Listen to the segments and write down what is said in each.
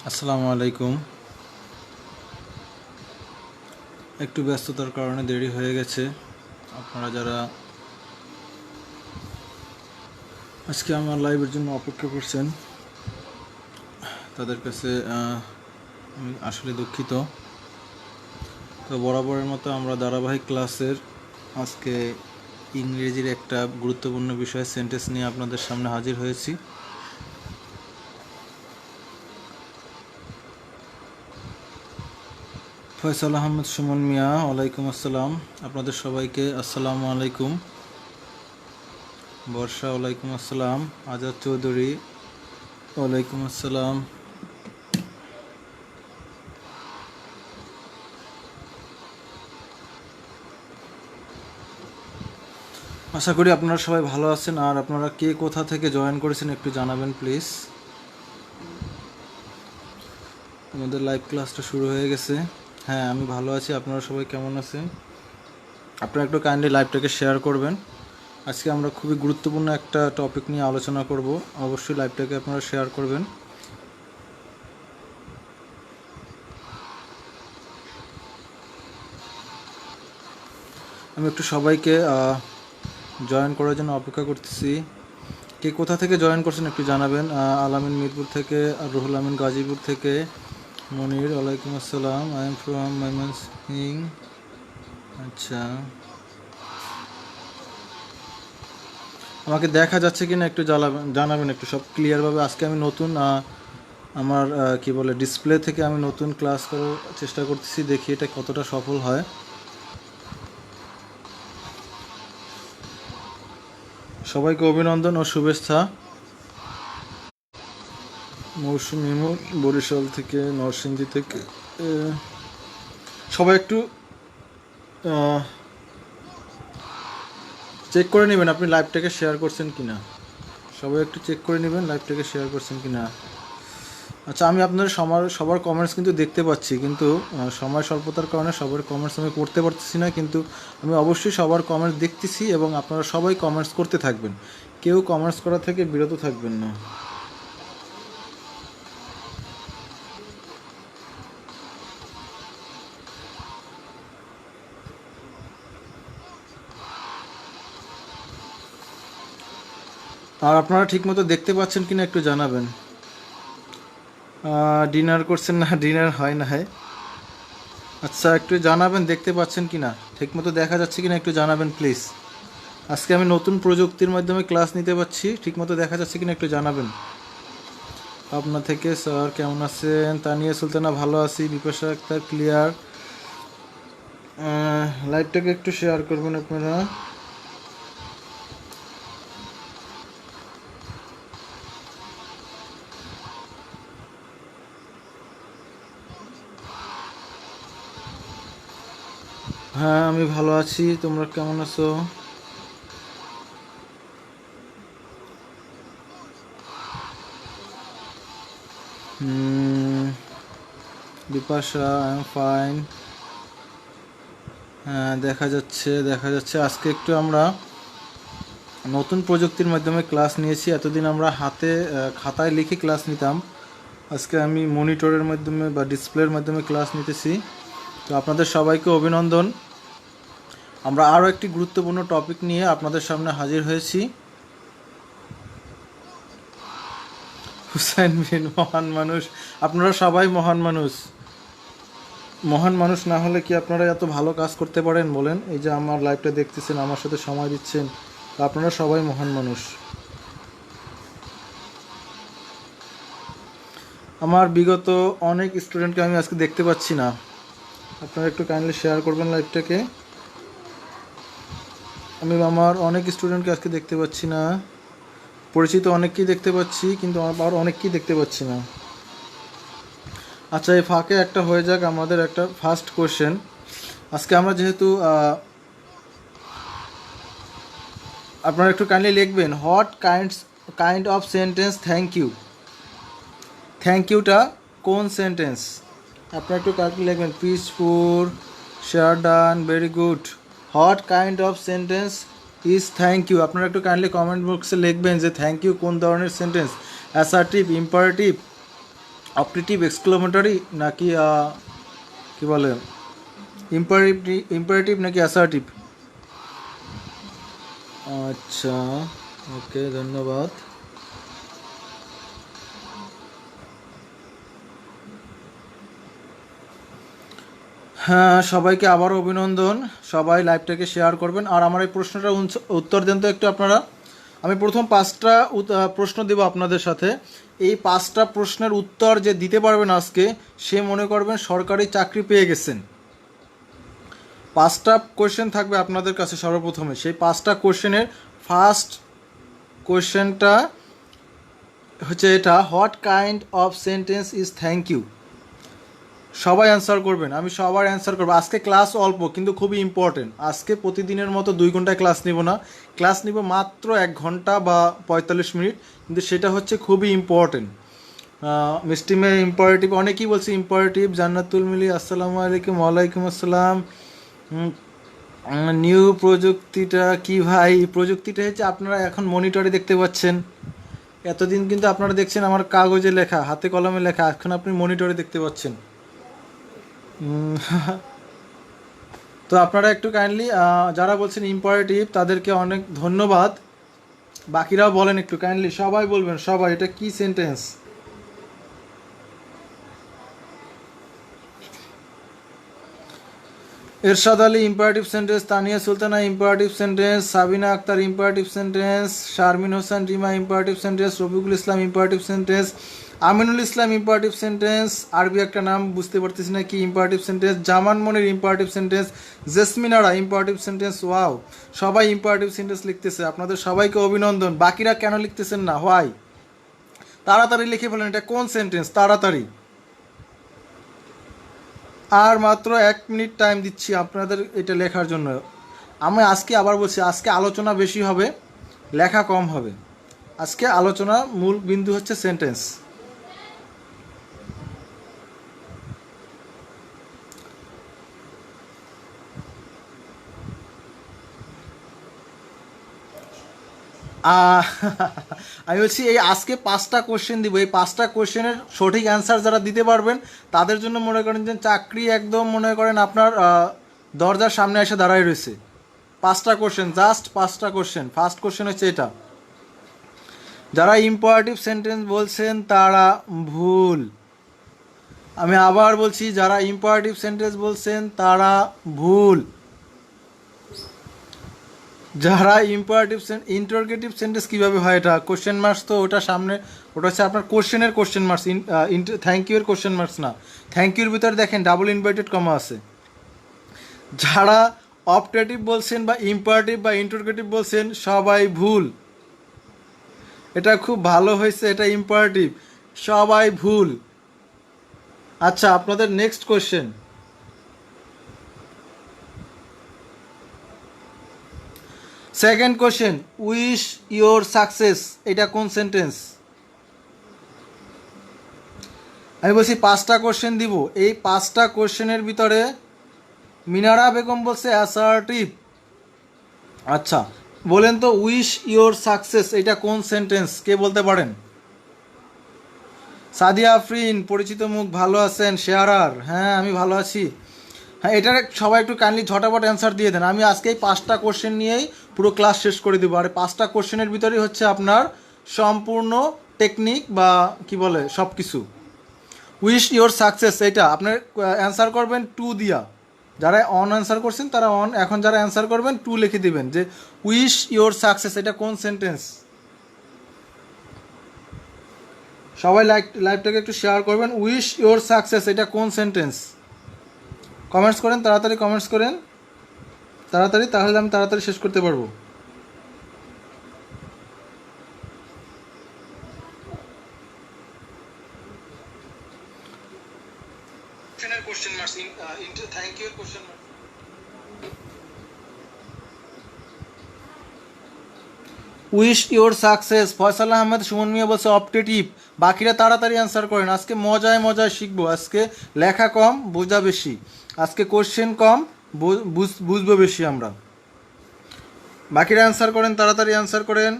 আসসালামু আলাইকুম। একটু ব্যস্ততার কারণে দেরি হয়ে গেছে। আপনারা যারা আজকে আমার লাইভের জন্য অপেক্ষা করছেন তাদের কাছে আমি আসলে দুঃখিত। তো বরাবরের মতো আমরা ধারাবাহিক ক্লাসের আজকে ইংরেজির একটা গুরুত্বপূর্ণ বিষয় সেন্টেন্স নিয়ে আপনাদের সামনে হাজির হয়েছি। ফয়সাল আহমেদ সুমন মিয়া, ওয়ালাইকুম আসসালাম। আপনাদের সবাইকে আসসালামু আলাইকুম। বর্ষা, ওয়ালাইকুম আসসালাম। আজাদ চৌধুরী, ওয়ালাইকুম আসসালাম। আশা করি আপনারা সবাই ভালো আছেন। আর আপনারা কে কোথা থেকে জয়েন করেছেন একটু জানাবেন প্লিজ। আমাদের লাইভ ক্লাসটা শুরু হয়ে গেছে। হ্যাঁ, আমি ভালো আছি। আপনারা সবাই কেমন আছেন? আপনারা একটু কাইন্ডলি লাইভটাকে শেয়ার করবেন। আজকে আমরা খুবই গুরুত্বপূর্ণ একটা টপিক নিয়ে আলোচনা করব। অবশ্যই লাইভটাকে আপনারা শেয়ার করবেন। আমি একটু সবাইকে জয়েন করার জন্য অপেক্ষা করতেছি। কে কোথা থেকে জয়েন করছেন একটু জানাবেন। আলামিন মিরপুর থেকে, আর রুহুল আমিন গাজীপুর থেকে, মনির, ওয়ালাইকুম আসসালাম। I am from Mymensingh. আচ্ছা, আমাকে দেখা যাচ্ছে কিনা একটু জানাবেন একটু সব ক্লিয়ারভাবে। আজকে আমি নতুন আমার কি বলে ডিসপ্লে থেকে আমি নতুন ক্লাস করার চেষ্টা করতেছি, দেখি এটা কতটা সফল হয়। সবাইকে অভিনন্দন ও শুভেচ্ছা। মৌসুমী বরিশাল থেকে, নরসিংদী থেকে, সবাই একটু চেক করে নেবেন আপনি লাইভটাকে শেয়ার করছেন কিনা। সবাই একটু চেক করে নেবেন লাইভটাকে শেয়ার করছেন কিনা। আচ্ছা, আমি আপনাদের সবার কমেন্টস কিন্তু দেখতে পাচ্ছি, কিন্তু সময় স্বল্পতার কারণে সবার কমেন্টস আমি পড়তে পারতেছি না, কিন্তু আমি অবশ্যই সবার কমেন্টস দেখতেছি এবং আপনারা সবাই কমেন্টস করতে থাকবেন। কেউ কমেন্টস করা থেকে বিরত থাকবেন না। আর আপনারা ঠিকমতো দেখতে পাচ্ছেন কিনা একটু জানাবেন। ডিনার করছেন না? ডিনার হয় না। হয় আচ্ছা, একটু জানাবেন দেখতে পাচ্ছেন কিনা, ঠিকমতো দেখা যাচ্ছে কিনা একটু জানাবেন প্লিজ। আজকে আমি নতুন প্রযুক্তির মাধ্যমে ক্লাস নিতে পারছি, ঠিকমতো দেখা যাচ্ছে কিনা একটু জানাবেন। আপনার থেকে স্যার কেমন আছেন? তানিয়া সুলতানা, ভালো আছি। বিপাশা আক্তার, ক্লিয়ার। লাইভটাকে একটু শেয়ার করবেন আপনারা। হ্যাঁ, আমি ভালো আছি। তোমরা কেমন আছো? Bipasha, I am fine. হ্যাঁ, দেখা যাচ্ছে। আজকে একটু আমরা নতুন প্রযুক্তির মাধ্যমে ক্লাস নিয়েছি। এতদিন আমরা হাতে খাতায় লিখে ক্লাস নিতাম। আজকে আমি মনিটরের মাধ্যমে বা ডিসপ্লের মাধ্যমে ক্লাস নিতেছি। তো আপনাদের সবাইকে অভিনন্দন। আমরা আরও একটি গুরুত্বপূর্ণ টপিক নিয়ে আপনাদের সামনে হাজির হয়েছি। হুসাইন বিন মহান মানুষ। আপনারা সবাই মহান মানুষ। মহান মানুষ না হলে কি আপনারা এত ভালো কাজ করতে পারেন বলেন? এই যে আমার লাইভটা দেখতেছেন, আমার সাথে সময় দিচ্ছেন, আপনারা সবাই মহান মানুষ। আমার বিগত অনেক স্টুডেন্টকে আমি আজকে দেখতে পাচ্ছি না। আপনারা একটু কাইন্ডলি শেয়ার করবেন লাইভটাকে। আমি আমার অনেক স্টুডেন্টকে আজকে দেখতে পাচ্ছি না। পরিচিত অনেককেই দেখতে পাচ্ছি, কিন্তু আবার অনেককেই দেখতে পাচ্ছি না। আচ্ছা, এই ফাঁকে একটা হয়ে যাক আমাদের একটা ফার্স্ট কোয়েশ্চেন। আজকে আমরা যেহেতু আপনারা একটু কাইন্ডলি লিখবেন, what kind of sentence thank you. Thank ইউটা কোন সেন্টেন্স? আপনারা একটু কাইন্ডলি লিখবেন। Peaceful, share done, very good. What kind of sentence is thank you? আপনারা একটু কাইন্ডলি কমেন্ট বক্সে লিখবেন যে থ্যাংক ইউ কোন ধরনের sentence, assertive, imperative, optative exclamatory নাকি কি বলে ইম্পারেটিভ নাকি অ্যাসার্টিভ? আচ্ছা, ওকে, ধন্যবাদ। হ্যাঁ, সবাইকে আবারও অভিনন্দন। সবাই লাইভটাকে শেয়ার করবেন আর আমার এই প্রশ্নটার উত্তর দেন তো একটু আপনারা। আমি প্রথম 5টা প্রশ্ন দেব আপনাদের সাথে। এই 5টা প্রশ্নের উত্তর যে দিতে পারবেন আজকে, সে মনে করবেন সরকারি চাকরি পেয়ে গেছেন। 5টা কোয়েশ্চেন থাকবে আপনাদের কাছে। সর্বপ্রথমে সেই 5টা কোয়েশ্চেনের ফার্স্ট কোয়েশ্চেনটা হচ্ছে এটা, what kind of sentence is thank you? সবাই অ্যান্সার করবেন, আমি সবার অ্যান্সার করবো। আজকে ক্লাস অল্প কিন্তু খুবই ইম্পর্টেন্ট। আজকে প্রতিদিনের মতো 2 ঘন্টায় ক্লাস নিব না, ক্লাস নিব মাত্র 1 ঘন্টা বা 45 মিনিট, কিন্তু সেটা হচ্ছে খুবই ইম্পর্টেন্ট। মিষ্টি মেয়ে ইম্পারেটিভ, অনেকেই বলছে ইম্পারেটিভ। জান্নাতুল মিলি আসসালামু আলাইকুম। ওয়ালাইকুম আসসালাম। নিউ প্রযুক্তিটা কি ভাই? প্রযুক্তিটা হচ্ছে আপনারা এখন মনিটরে দেখতে পাচ্ছেন। এতদিন কিন্তু আপনারা দেখছেন আমার কাগজে লেখা, হাতে কলমে লেখা, এখন আপনি মনিটরে দেখতে পাচ্ছেন। তো আপনারা একটু কাইন্ডলি যারা বলছেন ইম্পারেটিভ তাদেরকে অনেক ধন্যবাদ। বাকিরাও বলেন একটু কাইন্ডলি, সবাই বলবেন, সবাই, এটা কি sentence? Ershad Ali imperative sentence, Tania Sultana imperative sentence, Sabina Akter imperative sentence, Sharmin Hossain Rima imperative sentence, Rafiqul Islam imperative sentence, Aminul Islam imperative sentence, আরবি একটা নাম বুঝতে পারতেছি না কি imperative sentence, Zaman Monir imperative sentence, Jesmin Ara imperative sentence. Wow, সবাই ইম্পারেটিভ সেন্টেন্স লিখতেছে, আপনাদের সবাইকে অভিনন্দন। বাকিরা কেন লিখতেছেন না? হোয়াই? তাড়াতাড়ি লিখে ফেলেন, এটা কোন সেন্টেন্স, তাড়াতাড়ি। আর মাত্র 1 মিনিট টাইম দিচ্ছি আপনাদের এটা লেখার জন্য। আমি আজকে আবার বলছি, আজকে আলোচনা বেশি হবে, লেখা কম হবে। আজকে আলোচনা মূল বিন্দু হচ্ছে সেন্টেন্স। আমি বলছি এই আজকে 5টা কোশ্চেন দিব, এই 5টা কোশ্চেনের সঠিক অ্যান্সার যারা দিতে পারবেন তাদের জন্য মনে করেন যে চাকরি একদম মনে করেন আপনার দরজার সামনে এসে দাঁড়ায় রয়েছে। 5টা কোশ্চেন, জাস্ট 5টা কোশ্চেন। ফার্স্ট কোশ্চেন হচ্ছে এটা, যারা ইম্পারেটিভ সেন্টেন্স বলছেন তারা ভুল। আমি আবার বলছি, যারা ইম্পারেটিভ সেন্টেন্স বলছেন তারা ভুল। যারা ইম্পারেটিভ ইন্টারোগেটিভ সেন্টেন্স কীভাবে হয়? এটা কোশ্চেন মার্কস, তো ওটা সামনে, ওটা হচ্ছে আপনার কোশ্চেনের কোশ্চেন মার্কস, থ্যাংক ইউ এর কোশ্চেন মার্কস না। থ্যাংক ইউর ভিতরে দেখেন ডাবল ইনভার্টেড কমা আছে। যারা অপটেটিভ বলছেন বা ইম্পারেটিভ বা ইন্টারোগেটিভ বলছেন সবাই ভুল। এটা খুব ভালো হয়েছে, এটা ইম্পারেটিভ, সবাই ভুল। আচ্ছা, আপনাদের next question, second question, wish your success, এটা কোন সেন্টেন্স? আমি বলছি 5টা কোশ্চেন দিব, এই 5টা কোশ্চেনের ভিতরে মিনারা বেগম বলছে অ্যাসার্টিভ। আচ্ছা বলেন তো, উইশ ইয়োর সাকসেস এটা কোন সেন্টেন্স? কে বলতে পারেন? সাদিয়া আফরিন, পরিচিত মুখ, ভালো আছেন? শেয়ারার, হ্যাঁ আমি ভালো আছি। হ্যাঁ, এটার সবাই একটু কাইন্ডলি ঝটাপট অ্যান্সার দিয়ে দেন। আমি আজকে এই 5টা কোশ্চেন নিয়েই পুরো ক্লাস শেষ করে দেবো। আর 5টা কোশ্চেনের ভিতরেই হচ্ছে আপনার সম্পূর্ণ টেকনিক বা কি বলে সব কিছু। উইশ ইয়োর সাকসেস এটা আপনার অ্যান্সার করবেন 2 দিয়া। যারা অন অ্যান্সার করছেন তারা অন, এখন যারা অ্যান্সার করবেন 2 লিখে দিবেন যে উইশ ইয়োর সাকসেস এটা কোন সেন্টেন্স। সবাই লাইভটাকে একটু শেয়ার করবেন। উইশ ইয়োর সাকসেস এটা কোন সেন্টেন্স? কমেন্টস করেন, তাড়াতাড়ি কমেন্টস করেন, তাড়াতাড়ি, তাহলে আমি তাড়াতাড়ি শেষ করতে পারবো। Wish your success, Faisal Ahmed, Sumon Mia বলছে অপটেটিভ। বাকিরা তাড়াতাড়ি অ্যান্সার করেন, আজকে মজায় মজায় শিখবো। আজকে লেখা কম, বোঝা বেশি। আজকে কোশ্চেন কম, বুঝবো বেশি আমরা। বাকিরা অ্যান্সার করেন, তাড়াতাড়ি অ্যান্সার করেন।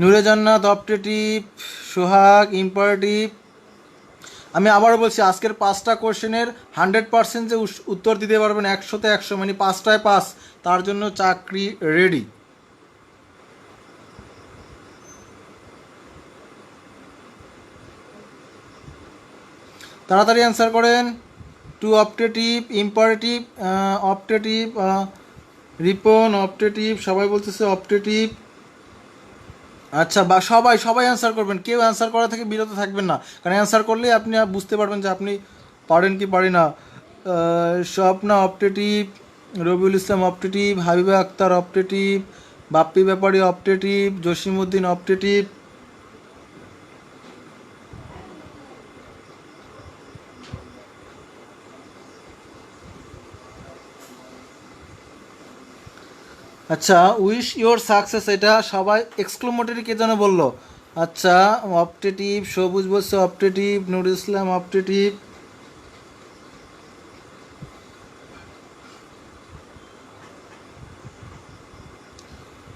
নূরে জান্নাত অপটেটিভ, সোহাগ ইম্পারেটিভ। আমি আবারও বলছি, আজকের 5টা কোশ্চেনের 100% যে উত্তর দিতে পারবেন 100-তে 100, মানে 5টায় 5, তার জন্য চাকরি রেডি। তাড়াতাড়ি অ্যান্সার করেন। Two optative, imperative, optative, Ripon optative, সবাই বলতেছে অপটেটিভ। আচ্ছা, বা সবাই সবাই অ্যান্সার করবেন, কেউ অ্যান্সার করা থেকে বিরত থাকবেন না, কারণ অ্যান্সার করলেই আপনি বুঝতে পারবেন যে আপনি পারেন কি পারি না। Swapna optative, Rabiul Islam optative, Habiba Akter optative, Bappi ব্যাপারী অপটেটিভ, জসিমউদ্দিন অপটেটিভ। আচ্ছা, উইশ ইওর সাকসেস, এটা সবাই এক্সক্লেমেটরি কে যেন বললো। আচ্ছা, অপটেটিভ, সবুজ বলছে অপটেটিভ, নুরুল ইসলাম অপটেটিভ।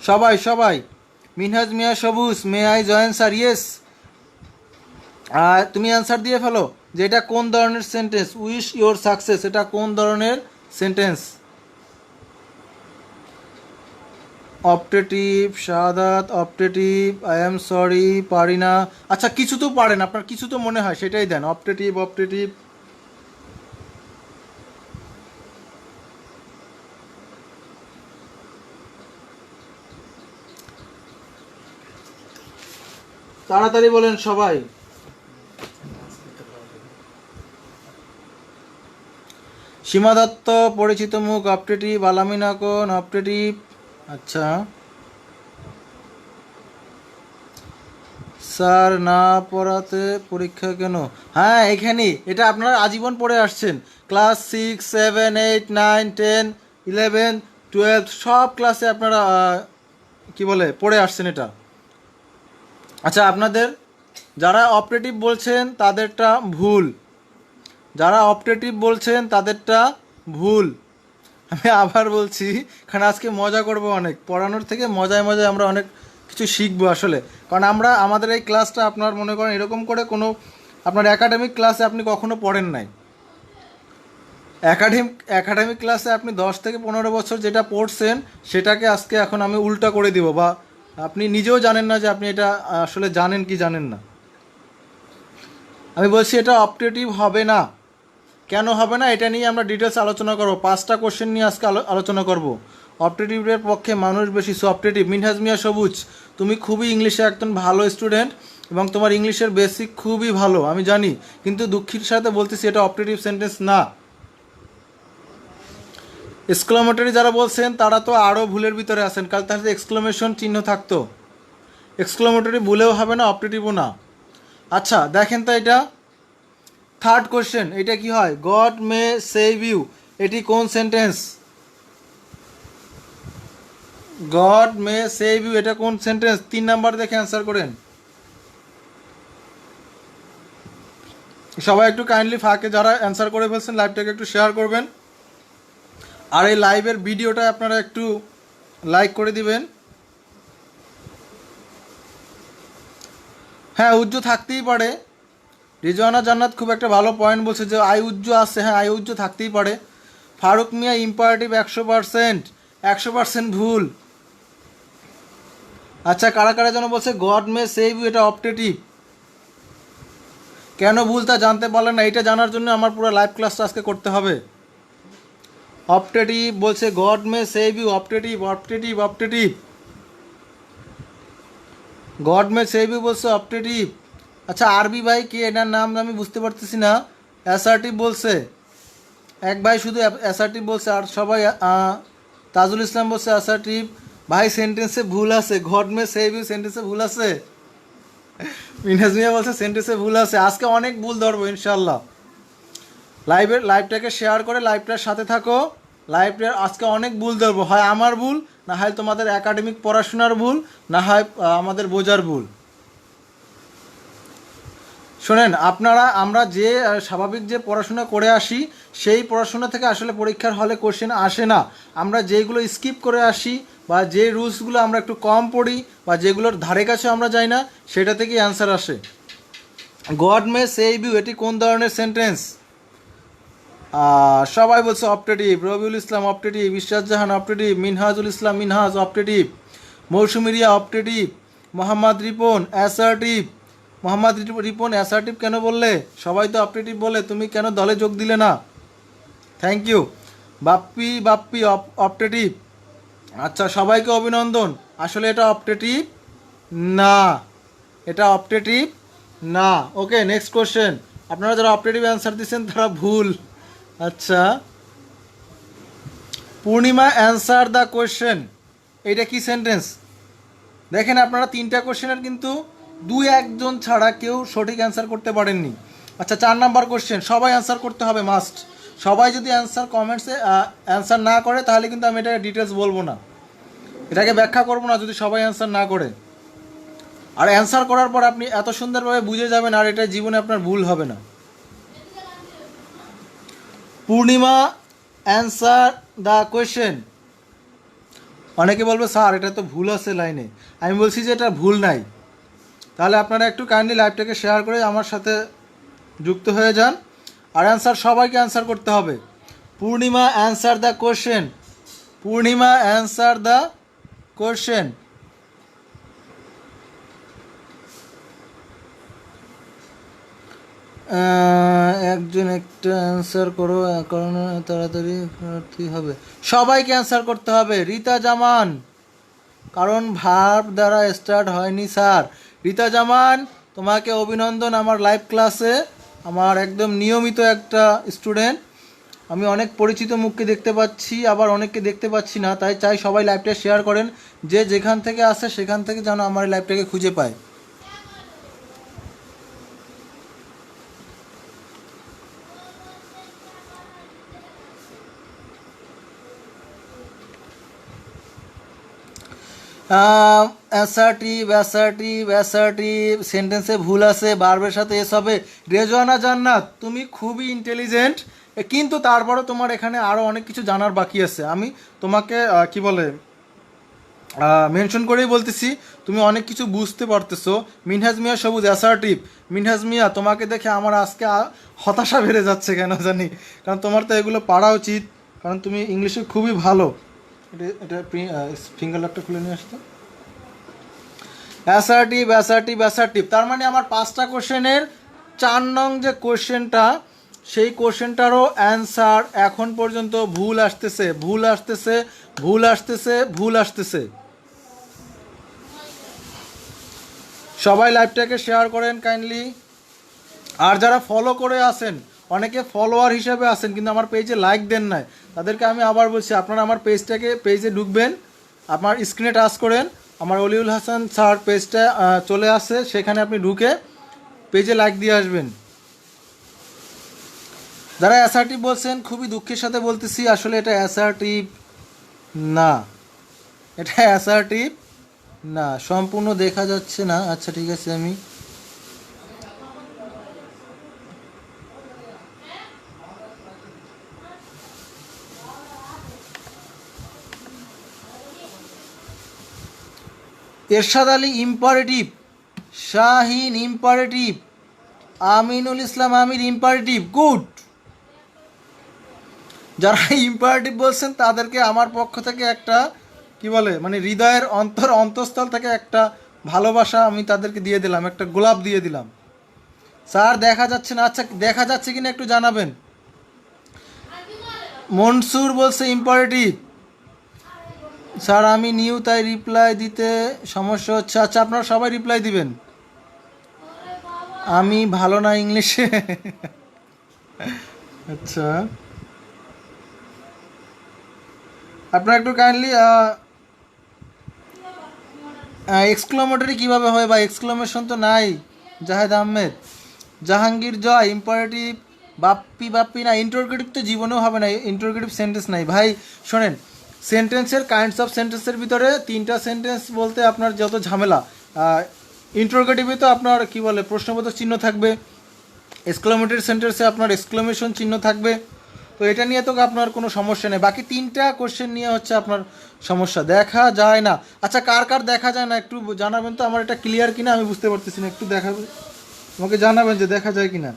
সবাই সবাই, Minhaj Mia Sabuj, may I join sir? Yes. আর তুমি অ্যান্সার দিয়ে ফেলো যে এটা কোন ধরনের সেন্টেন্স। উইশ ইওর সাকসেস এটা কোন ধরনের sentence? Optative, Shahadat optative, I am sorry, পারি না। আচ্ছা, কিছু তো পারেন, আপনার কিছু তো মনে হয় সেটাই দেন। Optative optative. তাড়াতাড়ি বলেন সবাই। সীমা দত্ত পরিচিত মুখ অপটেটিভ, আলামিন আকন অপটেটিভ। আচ্ছা, স্যার না পড়াতে পরীক্ষা কেন? হ্যাঁ, এখানেই, এটা আপনারা আজীবন পড়ে আসছেন। ক্লাস 6, 7, 8, 9, 10, 11, 12 সব ক্লাসে আপনারা কি বলে পড়ে আসছেন এটা। আচ্ছা, আপনাদের যারা অপারেটিভ বলছেন তাদেরটা ভুল, যারা অপারেটিভ বলছেন তাদেরটা ভুল। আমি আবার বলছি, কারণ আজকে মজা করব অনেক, পড়ানোর থেকে মজায় মজায় আমরা অনেক কিছু শিখবো আসলে। কারণ আমাদের এই ক্লাসটা আপনার মনে করেন এরকম করে কোনো আপনার একাডেমিক ক্লাসে আপনি কখনো পড়েন নাই। একাডেমিক ক্লাসে আপনি 10 থেকে 15 বছর যেটা পড়ছেন সেটাকে আজকে এখন আমি উল্টা করে দিব, বা আপনি নিজেও জানেন না যে আপনি এটা আসলে জানেন কি জানেন না। আমি বলছি এটা অপটেটিভ হবে না। কেন হবে না এটা নিয়ে আমরা ডিটেলস আলোচনা করব। 5টা কোশ্চেন নিয়ে আজকে আলোচনা করব। অপটেটিভের পক্ষে মানুষ বেশি, সো অপটেটিভ। মিনহাজ মিয়া সবুজ, তুমি খুবই ইংলিশে একজন ভালো স্টুডেন্ট এবং তোমার ইংলিশের বেসিক খুবই ভালো আমি জানি, কিন্তু দুঃখের সাথে বলতেছি এটা অপটেটিভ সেন্টেন্স না। এক্সক্লামেটরি যারা বলছেন তারা তো আরও ভুলের ভিতরে আছেন, কাল তাহলে এক্সক্লামেশন চিহ্ন থাকতো। এক্সক্লামেটরি ভুলেও হবে না, অপটেটিভও না। আচ্ছা দেখেন তো, এটা 3rd কোশ্চেন, এটা কি হয়? গড মে সেভ ইউ, এটি কোন sentence? God may save you এটা কোন সেন্টেন্স? 3 নাম্বার দেখে অ্যান্সার করেন সবাই। একটু কাইন্ডলি ফাঁকে যারা অ্যান্সার করে ফেলছেন লাইভটাকে একটু শেয়ার করবেন, আর এই লাইভের ভিডিওটা আপনারা একটু লাইক করে দিবেন। হ্যাঁ, উজ্জ্ব থাকতেই পারে। রিজওয়ানা জান্নাত খুব একটা ভালো পয়েন্ট বলছে যে আই উজ্জ্ব আছে। হ্যাঁ, আই উজ্জ্ব থাকতেই পারে। ফারুক মিয়া ইম্পারেটিভ 100%, 100% ভুল। আচ্ছা, কারা কারা যেন বলছে গড মে সেভ ইউ এটা অপটেটিভ। কেন ভুল তা জানতে পারলেন না, এটা জানার জন্য আমার পুরো লাইভ ক্লাসটা আজকে করতে হবে। অপটেটিভ বলছে God may save you, optative optative optative. God may save you বলছে অপটেটিভ। আচ্ছা, আরবি ভাই কে, এনার নাম আমি বুঝতে পারতেছি না। অ্যাসার্টিভ বলছে, এক ভাই শুধু অ্যাসার্টিভ বলছে, আর সবাই তাজুল ইসলাম বলছে অ্যাসার্টিভ। ভাই সেন্টেন্সে ভুল আছে, গড মে সেভ ইউ সেন্টেন্সে ভুল আছে। মিনহাজ মিয়া বলছে সেন্টেন্সে ভুল আছে। আজকে অনেক ভুল ধরবো ইনশাল্লাহ। লাইভটাকে শেয়ার করে লাইভটার সাথে থাকো। লাইভটার আজকে অনেক ভুল ধরবো, হয় আমার ভুল, না হয় তোমাদের একাডেমিক পড়াশোনার ভুল, না হয় আমাদের বোঝার ভুল। শোনেন, আমরা যে স্বাভাবিক যে পড়াশোনা করে আসি সেই পড়াশোনা থেকে আসলে পরীক্ষার হলে কোশ্চেন আসে না। আমরা যেইগুলো স্কিপ করে আসি বা যে রুলসগুলো আমরা একটু কম পড়ি বা যেগুলোর ধারে কাছে আমরা যাই না, সেটা থেকেই অ্যান্সার আসে। গড মে সেভ ইউ, এটি কোন ধরনের সেন্টেন্স? সবাই বলছে optative. Rabiul Islam optative, Ishrat Jahan optative, Minhajul Islam Minhaj optative, Mousumi Riya optative, Mohammad Ripon assertive. Mohammad Ripon assertive কেন বললে? সবাই তো অপটেটিভ বলে, তুমি কেন দলে যোগ দিলে না? Thank you. বাপ্পি অপটেটিভ। আচ্ছা, সবাইকে অভিনন্দন। আসলে এটা অপটেটিভ না, এটা অপটেটিভ না। ওকে, নেক্সট কোশ্চেন। আপনারা যারা অপটেটিভ অ্যান্সার দিচ্ছেন তারা ভুল। আচ্ছা, পূর্ণিমা অ্যান্সার দ্য কোয়েশ্চেন, এইটা কি সেন্টেন্স? দেখেন আপনারা 3টা কোশ্চেনের কিন্তু 2-1 জন ছাড়া কেউ সঠিক অ্যান্সার করতে পারেননি। আচ্ছা, 4 নাম্বার কোশ্চেন, সবাই অ্যান্সার করতে হবে মাস্ট। সবাই যদি অ্যান্সার কমেন্টসে অ্যান্সার না করে তাহলে কিন্তু আমি এটাকে ডিটেলস বলবো না, এটাকে ব্যাখ্যা করবো না যদি সবাই অ্যান্সার না করে। আর অ্যান্সার করার পর আপনি এত সুন্দরভাবে বুঝে যাবেন আর এটা জীবনে আপনার ভুল হবে না। পূর্ণিমা অ্যান্সার দ্য কোয়েশ্চেন। অনেকে বলবে স্যার এটা তো ভুল আছে লাইনে, আমি বলছি যে এটা ভুল নাই। তাহলে আপনারা একটু কাইন্ডলি লাইভটাকে শেয়ার করে আমার সাথে যুক্ত হয়ে যান। আর অ্যান্সার সবাইকে অ্যান্সার করতে হবে। Purnima answer the question, Purnima answer the question. একজন একটা অ্যান্সার করো, কারণ তাড়াতাড়ি প্রার্থী হবে। সবাইকে অ্যান্সার করতে হবে। রীতা জামান, কারণ ভার্ব দ্বারা স্টার্ট হয়নি স্যার। রীতা জামান, তোমাকে অভিনন্দন আমার লাইভ ক্লাসে। আমার একদম নিয়মিত একটা স্টুডেন্ট। আমি অনেক পরিচিত মুখকে দেখতে পাচ্ছি, আবার অনেককে দেখতে পাচ্ছি না, তাই চাই সবাই লাইভটা শেয়ার করেন। যে যেখান থেকে আসে সেখান থেকে যেন আমার লাইভটাকে খুঁজে পায়। অ্যাসার্টিভ সেন্টেন্সে ভুল আছে, ভার্বের সাথে এস হবে। রেজওয়ানা জান্নাত, তুমি খুবই ইন্টেলিজেন্ট, কিন্তু তারপরও তোমার এখানে আরও অনেক কিছু জানার বাকি আছে। আমি তোমাকে কি বলে মেনশন করেই বলতেছি, তুমি অনেক কিছু বুঝতে পারতেছো। মিনহাজ মিয়া সবুজ অ্যাসার্টিভ। মিনহাজ মিয়া, তোমাকে দেখে আমার আজকে হতাশা বেড়ে যাচ্ছে কেন জানি, কারণ তোমার তো এগুলো পারা উচিত, কারণ তুমি ইংলিশে খুবই ভালো। এটা ফিঙ্গার লকটা খুলে নিয়ে আসতো। অ্যাসার্টিভ, তার মানে আমার 5টা কোশ্চেনের 4 নং যে কোশ্চেনটা, সেই কোশ্চেনটারও অ্যান্সার এখন পর্যন্ত ভুল আসতেছে। সবাই লাইভটাকে শেয়ার করেন কাইন্ডলি। আর যারা ফলো করে আসেন, অনেকে ফলোয়ার হিসেবে আসেন কিন্তু আমার পেজে লাইক দেন নাই, তাদেরকে আমি আবার বলছি, আপনারা আমার পেজে ঢুকবেন, আপনার স্ক্রিনে টাচ করেন, আমার অলিউল হাসান স্যার পেজটা চলে আসে, সেখানে আপনি ঢুকে পেজে লাইক দিয়ে আসবেন। যারা অ্যাসার্টিভ বলছেন খুবই দুঃখের সাথে বলতেছি, আসলে এটা অ্যাসার্টিভ না, সম্পূর্ণ দেখা যাচ্ছে না। আচ্ছা ঠিক আছে, আমি এরশাদ আলী ইম্পারেটিভ, শাহিন ইম্পারেটিভ, আমিনুল ইসলাম আমির ইম্পারেটিভ, গুড। যারা ইম্পারেটিভ বলছেন তাদেরকে আমার পক্ষ থেকে একটা কি বলে মানে হৃদয়ের অন্তঃস্থল থেকে একটা ভালোবাসা আমি তাদেরকে দিয়ে দিলাম, একটা গোলাপ দিয়ে দিলাম। স্যার দেখা যাচ্ছে না, আচ্ছা দেখা যাচ্ছে কিনা একটু জানাবেন। মনসুর বলছে ইম্পারেটিভ। স্যার আমি নিউ, তাই রিপ্লাই দিতে সমস্যা হচ্ছে। আচ্ছা আপনারা সবাই রিপ্লাই দিবেন। আমি ভালো না ইংলিশে। আচ্ছা আপনারা একটু কাইন্ডলি এক্সক্লামেটরি কীভাবে হয় বা এক্সক্লামেশন তো নাই। জাহেদ আহমেদ, জাহাঙ্গীর জয় ইম্পারেটিভ, বাপ্পি না, ইন্টারোগেটিভ তো জীবনেও হবে না, ইন্টারোগেটিভ সেন্টেন্স নাই ভাই। শোনেন, সেন্টেন্সের কাইন্ডস অফ সেন্টেন্সের ভিতরে 3টা সেন্টেন্স বলতে আপনার যত ঝামেলা। ইন্টারোগেটিভে তো আপনার কি বলে প্রশ্নবোধক চিহ্ন থাকবে, এক্সক্লামেটরি সেন্টেন্সে আপনার এক্সক্লামেশন চিহ্ন থাকবে। তো তো এটা নিয়ে তো আপনার কোনো সমস্যা নেই, বাকি 3টা কোশ্চেন নিয়ে হচ্ছে আপনার সমস্যা। দেখা যায় না, আচ্ছা কার কার দেখা যায় না একটু জানাবেন তো, আমার এটা ক্লিয়ার কিনা আমি বুঝতে পারতেছি না, একটু দেখাবেন আমাকে, জানাবেন যে দেখা যায় কিনা।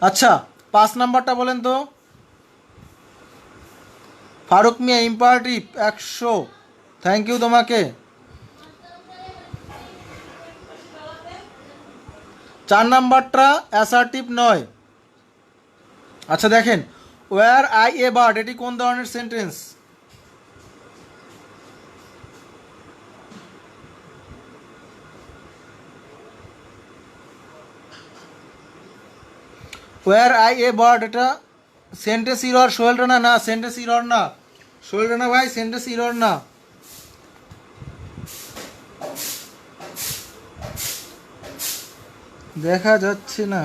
আচ্ছা 5 নাম্বারটা বলেন তো। ফারুক মিয়া ইম্পারেটিভ 100, থ্যাংক ইউ তোমাকে। 4 নাম্বারটা অ্যাসার্টিভ নয়। আচ্ছা দেখেন, ওয়ার আই এ বার্ড, এটি কোন ধরনের sentence? Were I a bird, এটা সেন্টেন্স ইরর। সোহেল রানা না, সেন্টেন্স ইরর না, সোহেল রানা ভাই সেন্টেন্স ইরর না। দেখা যাচ্ছে না।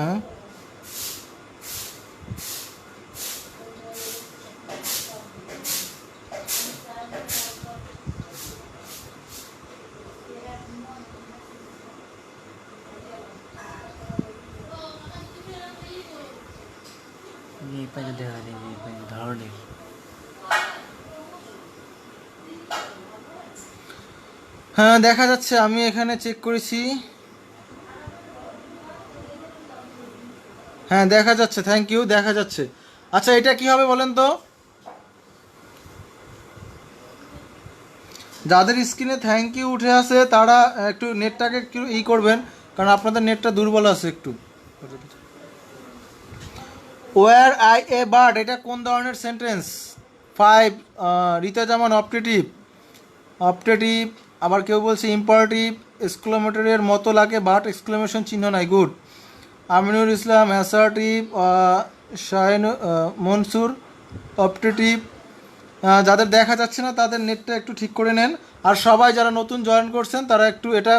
হ্যাঁ দেখা যাচ্ছে, আমি এখানে চেক করেছি, হ্যাঁ দেখা যাচ্ছে, থ্যাংক ইউ, দেখা যাচ্ছে। আচ্ছা এটা কি হবে বলেন তো, যাদের স্ক্রিনে থ্যাংক ইউ উঠে আছে তারা একটু নেটটাকে একটু করবেন, কারণ আপনাদের নেটটা দুর্বল আছে একটু। ওয়ার আই এ বার্ড, এটা কোন ধরনের সেন্টেন্স? 5 রিতা জামান অপটেটিভ, অপটেটিভ। আবার কেউ বলছে ইম্পারেটিভ, এক্সক্লেমেটরের মতো লাগে বাট এক্সক্লেমেশন চিহ্ন নাই, good. Aminul Islam assertive, Shahin Mansur optative. যাদের দেখা যাচ্ছে না তাদের নেটটা একটু ঠিক করে নেন, আর সবাই যারা নতুন জয়েন করছেন তারা একটু, এটা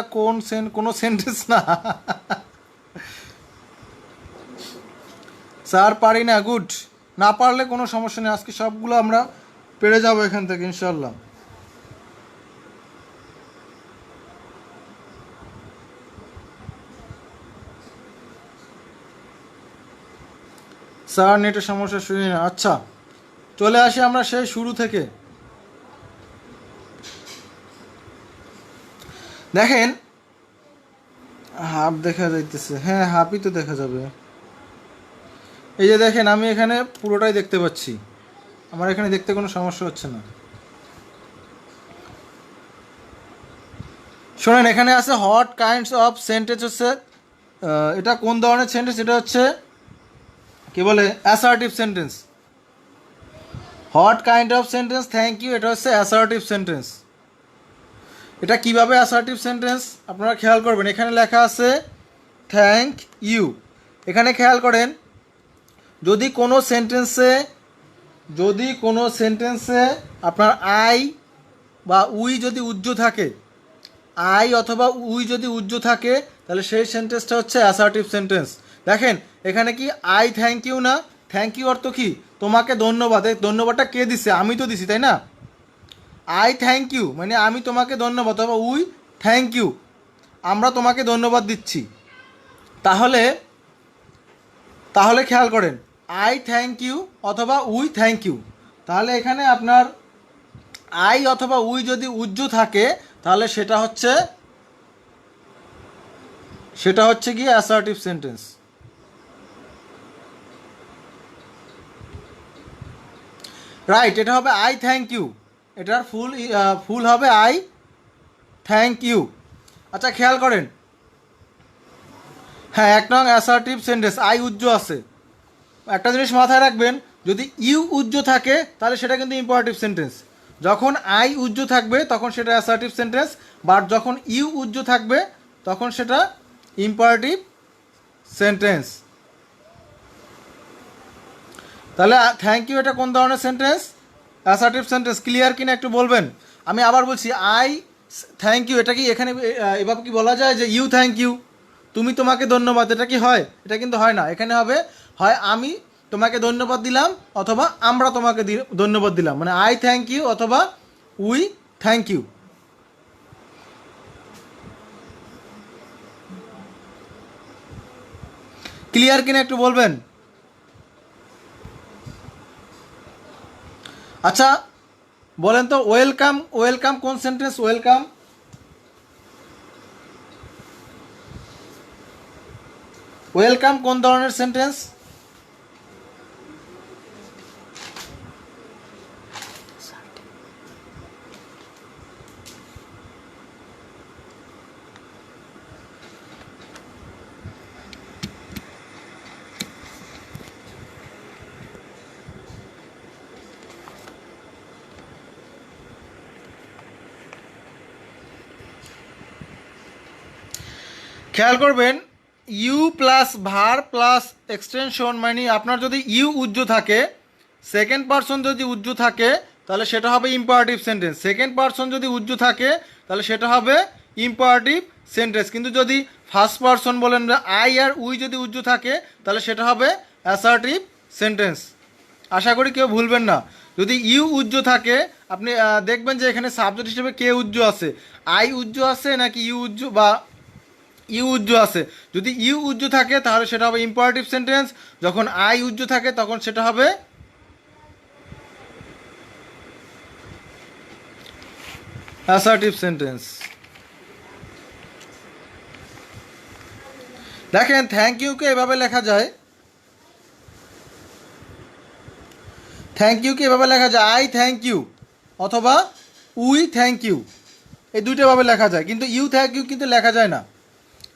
কোনো সেন্টেন্স না। স্যার পারি না, গুড। না পারলে কোনো সমস্যা নেই, আজকে সবগুলো আমরা পেরে যাবো এখান থেকে ইনশাল্লাহ। স্যার নেটের সমস্যা শুনি না, আচ্ছা চলে আসি আমরা সেই শুরু থেকে। দেখেন হাফ দেখা যাইতেছে, হ্যাঁ হাফই তো দেখা যাবে। এই যে দেখেন আমি এখানে পুরোটাই দেখতে পাচ্ছি, আমার এখানে দেখতে কোনো সমস্যা হচ্ছে না। শোনেন এখানে আছে হোয়াট কাইন্ডস অফ সেন্টেন্স, হচ্ছে এটা কোন ধরনের সেন্টেন্স? এটা হচ্ছে কি বলে assertive sentence. What kind of sentence, thank you, এটা হচ্ছে অ্যাসার্টিভ সেন্টেন্স। এটা কিভাবে অ্যাসার্টিভ সেন্টেন্স আপনারা খেয়াল করবেন, এখানে লেখা আছে থ্যাংক ইউ। এখানে খেয়াল করেন, যদি কোনো সেন্টেন্সে আপনার আই বা উই যদি উজ্জ্ব থাকে, আই অথবা উই যদি উজ্জ্ব থাকে, তাহলে সেই সেন্টেন্সটা হচ্ছে অ্যাসার্টিভ সেন্টেন্স। দেখেন এখানে কি আই থ্যাংক ইউ না, থ্যাংক ইউ অর্থ কি তোমাকে ধন্যবাদ, এই ধন্যবাদটা কে দিছে? আমি তো দিছি, তাই না? আই থ্যাংক ইউ মানে আমি তোমাকে ধন্যবাদ, অথবা উই থ্যাংক ইউ আমরা তোমাকে ধন্যবাদ দিচ্ছি। তাহলে তাহলে খেয়াল করেন, আই থ্যাংক ইউ অথবা উই থ্যাংক ইউ, তাহলে এখানে আপনার আই অথবা উই যদি উজ্জ্ব থাকে তাহলে সেটা হচ্ছে কি অ্যাসার্টিভ সেন্টেন্স। রাইট, এটা হবে আই থ্যাংক ইউ, এটার ফুল হবে আই থ্যাংক ইউ। আচ্ছা খেয়াল করেন, হ্যাঁ 1 নং অ্যাসার্টিভ সেন্টেন্স, আই উজ্জ্ব আছে। একটা জিনিস মাথায় রাখবেন, যদি ইউ উজ্জ্ব থাকে তাহলে সেটা কিন্তু ইম্পারেটিভ সেন্টেন্স, যখন আই উজ্জ্ব থাকবে তখন সেটা অ্যাসার্টিভ সেন্টেন্স, বাট যখন ইউ উজ্জ্ব থাকবে তখন সেটা ইম্পারেটিভ সেন্টেন্স। তাহলে থ্যাংক ইউ এটা কোন ধরনের সেন্টেন্স? Assertive sentence. ক্লিয়ার কিনা একটু বলবেন। আমি আবার বলছি, আই থ্যাংক ইউ, এটা কি এখানে এভাবে কি বলা যায় যে ইউ থ্যাংক ইউ, তুমি তোমাকে ধন্যবাদ, এটা কি হয়? এটা কিন্তু হয় না। এখানে হবে হয় আমি তোমাকে ধন্যবাদ দিলাম অথবা আমরা তোমাকে ধন্যবাদ দিলাম, মানে আই থ্যাংক ইউ অথবা উই থ্যাংক ইউ। ক্লিয়ার কিনা একটু বলবেন। আচ্ছা বলেন তো ওয়েলকাম, ওয়েলকাম কোন সেন্টেন্স? ওয়েলকাম, ওয়েলকাম কোন ধরনের সেন্টেন্স? খেয়াল করবেন, you plus verb plus extension, মানে আপনার যদি ইউ উজ্জ থাকে, সেকেন্ড পারসন যদি উজ্জ থাকে তাহলে সেটা হবে ইম্পারেটিভ সেন্টেন্স। সেকেন্ড পারসন যদি উজ্জ থাকে তাহলে সেটা হবে ইম্পারেটিভ সেন্টেন্স। কিন্তু যদি ফার্স্ট পারসন বলেন আই আর উই যদি উজ্জ থাকে তাহলে সেটা হবে অ্যাসার্টিভ সেন্টেন্স। আশা করি কেউ ভুলবেন না। যদি ইউ উজ্জ থাকে আপনি দেখবেন যে এখানে সাবজেক্ট হিসেবে কে উজ্জ আছে, আই উজ্জ আছে নাকি ইউ উজ্জ বা ইউ উজ্জ আছে। যদি ইউ উজ্জ থাকে তাহলে সেটা হবে ইম্পারেটিভ সেন্টেন্স, যখন আই উজ্জ থাকে তখন সেটা হবে অ্যাসার্টিভ সেন্টেন্স। দেখেন থ্যাংক ইউকে এভাবে লেখা যায়, থ্যাংক ইউকে এভাবে লেখা যায় আই থ্যাংক ইউ অথবা উই থ্যাংক ইউ, এই দুইটাভাবে লেখা যায়। কিন্তু ইউ থ্যাংক ইউ কিন্তু লেখা যায় না,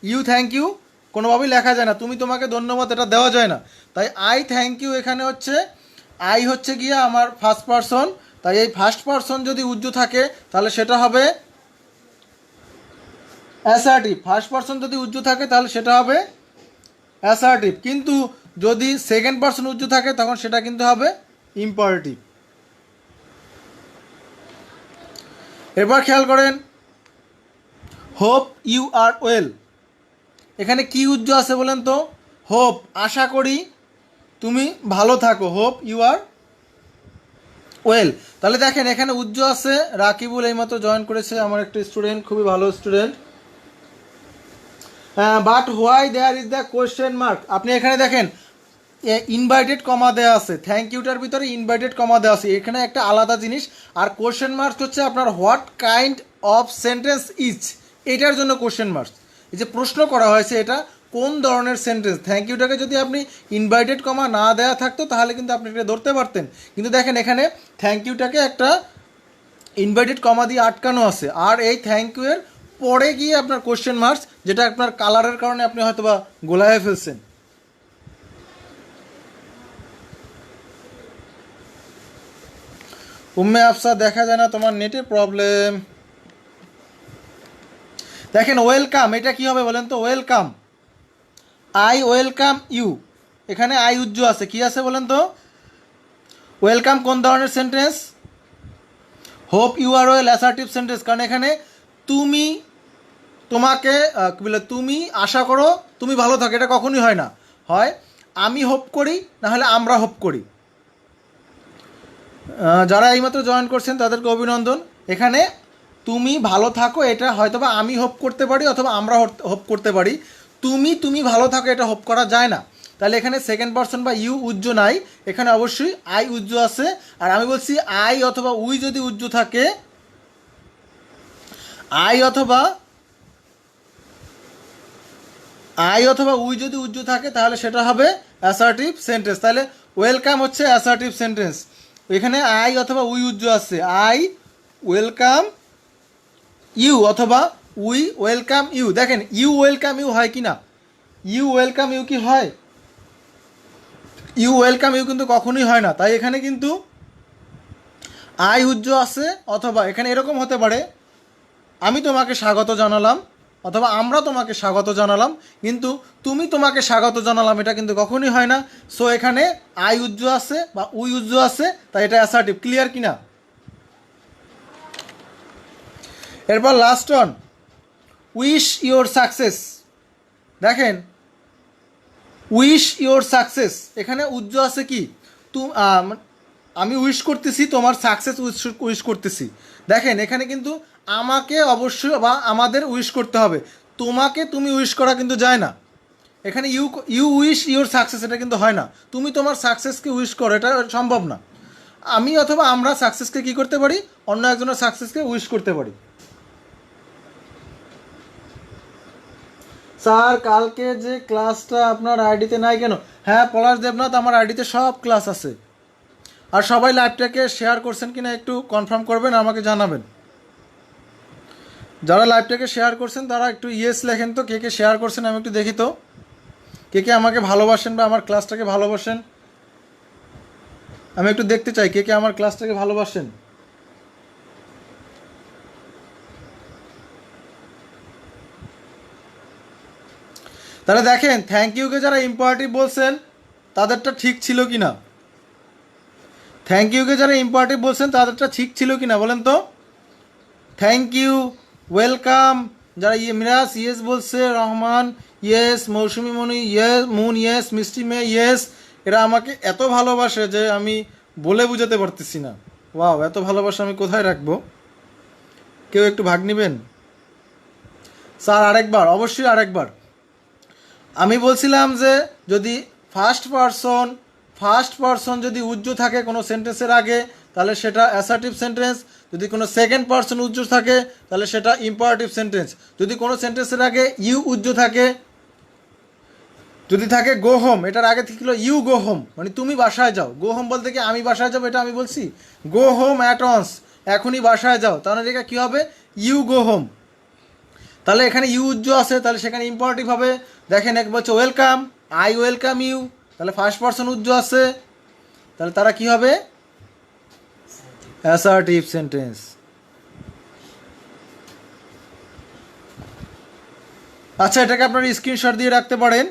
ইউ থ্যাংক ইউ কোনোভাবেই লেখা যায় না, তুমি তোমাকে ধন্যবাদ এটা দেওয়া যায় না। তাই আই থ্যাংক ইউ এখানে হচ্ছে, আই হচ্ছে গিয়ে আমার ফার্স্ট পারসন, তাই এই ফার্স্ট পারসন যদি উজ্জ থাকে তাহলে সেটা হবে অ্যাসার্টিভ। ফার্স্ট পারসন যদি উজ্জ থাকে তাহলে সেটা হবে অ্যাসার্টিভ। কিন্তু যদি সেকেন্ড পারসন উজ্জ থাকে তখন সেটা কিন্তু হবে ইম্পারেটিভ। এবার খেয়াল করেন, হোপ ইউ আর ওয়েল, এখানে কি উজ্জ আছে বলেন তো? হোপ, আশা করি তুমি ভালো থাকো, হোপ ইউ আর ওয়েল। তাহলে দেখেন এখানে উজ্জ আছে, রাকিবুল এইমাত্র জয়েন করেছে, আমার একটা স্টুডেন্ট, খুবই ভালো student. But why there is the question mark, আপনি এখানে দেখেন ইনভাইটেড কমা দেওয়া আছে, থ্যাংক ইউটার ভিতরে ইনভাইটেড কমা দেওয়া আছে, এখানে একটা আলাদা জিনিস। আর কোয়েশ্চেন মার্ক হচ্ছে আপনার what kind of sentence is, এটার জন্য কোয়েশ্চেন মার্ক। এই যে প্রশ্ন করা হয়েছে এটা কোন ধরনের সেন্টেন্স। থ্যাংক ইউটাকে যদি আপনি ইনভাইটেড কমা না দেওয়া থাকতো তাহলে কিন্তু আপনি এটা ধরতে পারতেন। কিন্তু দেখেন এখানে থ্যাংক ইউটাকে একটা ইনভাইটেড কমা দিয়ে আটকানো আছে, আর এই থ্যাংক ইউ এর পরে গিয়ে আপনার কোয়েশ্চেন মার্কস, যেটা আপনার কালারের কারণে আপনি হয়তো বা গোলায় ফেলছেন। উম্মে আফসা দেখা যায় না, তোমার নেটের প্রবলেম। দেখেন ওয়েলকাম, এটা কি হবে বলেন তো? ওয়েলকাম, আই ওয়েলকাম ইউ, এখানে আই উজ্জ আছে, কি আছে বলেন তো? ওয়েলকাম কোন ধরনের sentence? Hope you are well, assertive sentence. কারণ এখানে তুমি, তোমাকে কী বলে, তুমি আশা করো তুমি ভালো থাকো, এটা কখনোই হয় না। হয় আমি হোপ করি, না হলে আমরা হোপ করি। যারা এইমাত্র জয়েন করছেন তাদেরকে অভিনন্দন। এখানে তুমি ভালো থাকো এটা হয়তোবা আমি হোপ করতে পারি অথবা আমরা হোপ করতে পারি, তুমি ভালো থাকো এটা হোপ করা যায় না। তাহলে এখানে সেকেন্ড পারসন বা ইউ উজ্জ নাই, এখানে অবশ্যই আই উজ্জ আছে। আর আমি বলছি আই অথবা উই যদি উজ্জ থাকে, আই অথবা উই যদি উজ্জ থাকে তাহলে সেটা হবে অ্যাসার্টিভ সেন্টেন্স। তাহলে ওয়েলকাম হচ্ছে অ্যাসার্টিভ সেন্টেন্স। এখানে আই অথবা উই উজ্জ আছে, আই ওয়েলকাম ইউ অথবা উই ওয়েলকাম ইউ। দেখেন ইউ ওয়েলকাম ইউ হয় কি না? ইউ ওয়েলকাম ইউ কি হয়? ইউ ওয়েলকাম ইউ কিন্তু কখনোই হয় না। তাই এখানে কিন্তু আই উজ্জ আছে, অথবা এখানে এরকম হতে পারে আমি তোমাকে স্বাগত জানালাম অথবা আমরা তোমাকে স্বাগত জানালাম, কিন্তু তুমি তোমাকে স্বাগত জানালাম এটা কিন্তু কখনোই হয় না। সো এখানে আই উজ্জ আছে বা উই উজ্জ আছে, তাই এটা অ্যাসার্টিভ। ক্লিয়ার কিনা? এরপর last one, wish your success. দেখেন উইশ ইওর সাকসেস, এখানে উজ্জ আছে কি? আমি উইশ করতেছি তোমার সাকসেস, উইশ করতেছি। দেখেন এখানে কিন্তু আমাকে অবশ্যই বা আমাদের উইশ করতে হবে, তোমাকে তুমি উইশ করা কিন্তু যায় না। এখানে you you wish your success, এটা কিন্তু হয় না। তুমি তোমার সাকসেসকে উইশ করো, এটা সম্ভব না। আমি অথবা আমরা সাকসেসকে কী করতে পারি, অন্য একজনের সাকসেসকে উইশ করতে পারি। স্যার কালকে যে ক্লাসটা আপনার আইডিতে নাই কেন? হ্যাঁ পলাশ দেবনাথ, আমার আইডিতে সব ক্লাস আছে। আর সবাই লাইভটাকে শেয়ার করছেন কিনা একটু কনফার্ম করবেন, আমাকে জানাবেন। যারা লাইভটাকে শেয়ার করছেন তারা একটু ইয়েস লেখেন তো, কে কে শেয়ার করছেন আমি একটু দেখি তো, কে কে আমাকে ভালোবাসেন বা আমার ক্লাসটাকে ভালোবাসেন, আমি একটু দেখতে চাই কে কে আমার ক্লাসটাকে ভালোবাসেন। তাহলে দেখেন থ্যাংক ইউকে যারা ইম্পারেটিভ বলছেন তাদেরটা ঠিক ছিল কি না, থ্যাংক ইউকে যারা ইম্পারেটিভ বলছেন তাদেরটা ঠিক ছিল কি না বলেন তো। থ্যাংক ইউ, ওয়েলকাম, যারা মিরাজ ইয়েস বলছে, রহমান ইয়েস, মৌসুমি মনি ইয়েস, মুন ইয়েস, মিষ্টি মেয়ে ইয়েস, এরা আমাকে এত ভালোবাসে যে আমি বলে বুঝাতে পারতেছি না। ওয়াও, এত ভালোবাসা আমি কোথায় রাখবো? কেউ একটু ভাগ নেবেন? স্যার আরেকবার, অবশ্যই আরেকবার। আমি বলছিলাম যে যদি ফার্স্ট পারসন যদি উজ্জ্ব থাকে কোনো সেন্টেন্সের আগে তাহলে সেটা অ্যাসার্টিভ সেন্টেন্স, যদি কোনো সেকেন্ড পারসন উজ্জ্ব থাকে তাহলে সেটা ইম্পারেটিভ সেন্টেন্স। যদি কোনো সেন্টেন্সের আগে ইউ উজ্জ্ব থাকে, যদি থাকে গো হোম, এটার আগে ছিল ইউ গো হোম, মানে তুমি বাসায় যাও। গো হোম বলতে কি আমি বাসায় যাবো, এটা আমি বলছি। গো হোম অ্যাট ওয়ান্স, এখনই বাসায় যাও, তাহলে এটা কী হবে, ইউ গো হোম। তাহলে এখানে ইউ উজ্জ্ব আছে, তাহলে সেখানে ইম্পারেটিভ হবে। দেখেন এক বলছে ওয়েলকাম, আই ওয়েলকাম ইউ, তাহলে ফার্স্ট পারসন উজ্জ্ব আছে, তাহলে তারা কি হবে, অ্যাসার্টিভ সেন্টেন্স। আচ্ছা, এটাকে আপনারা স্ক্রিনশট দিয়ে রাখতে পারেন।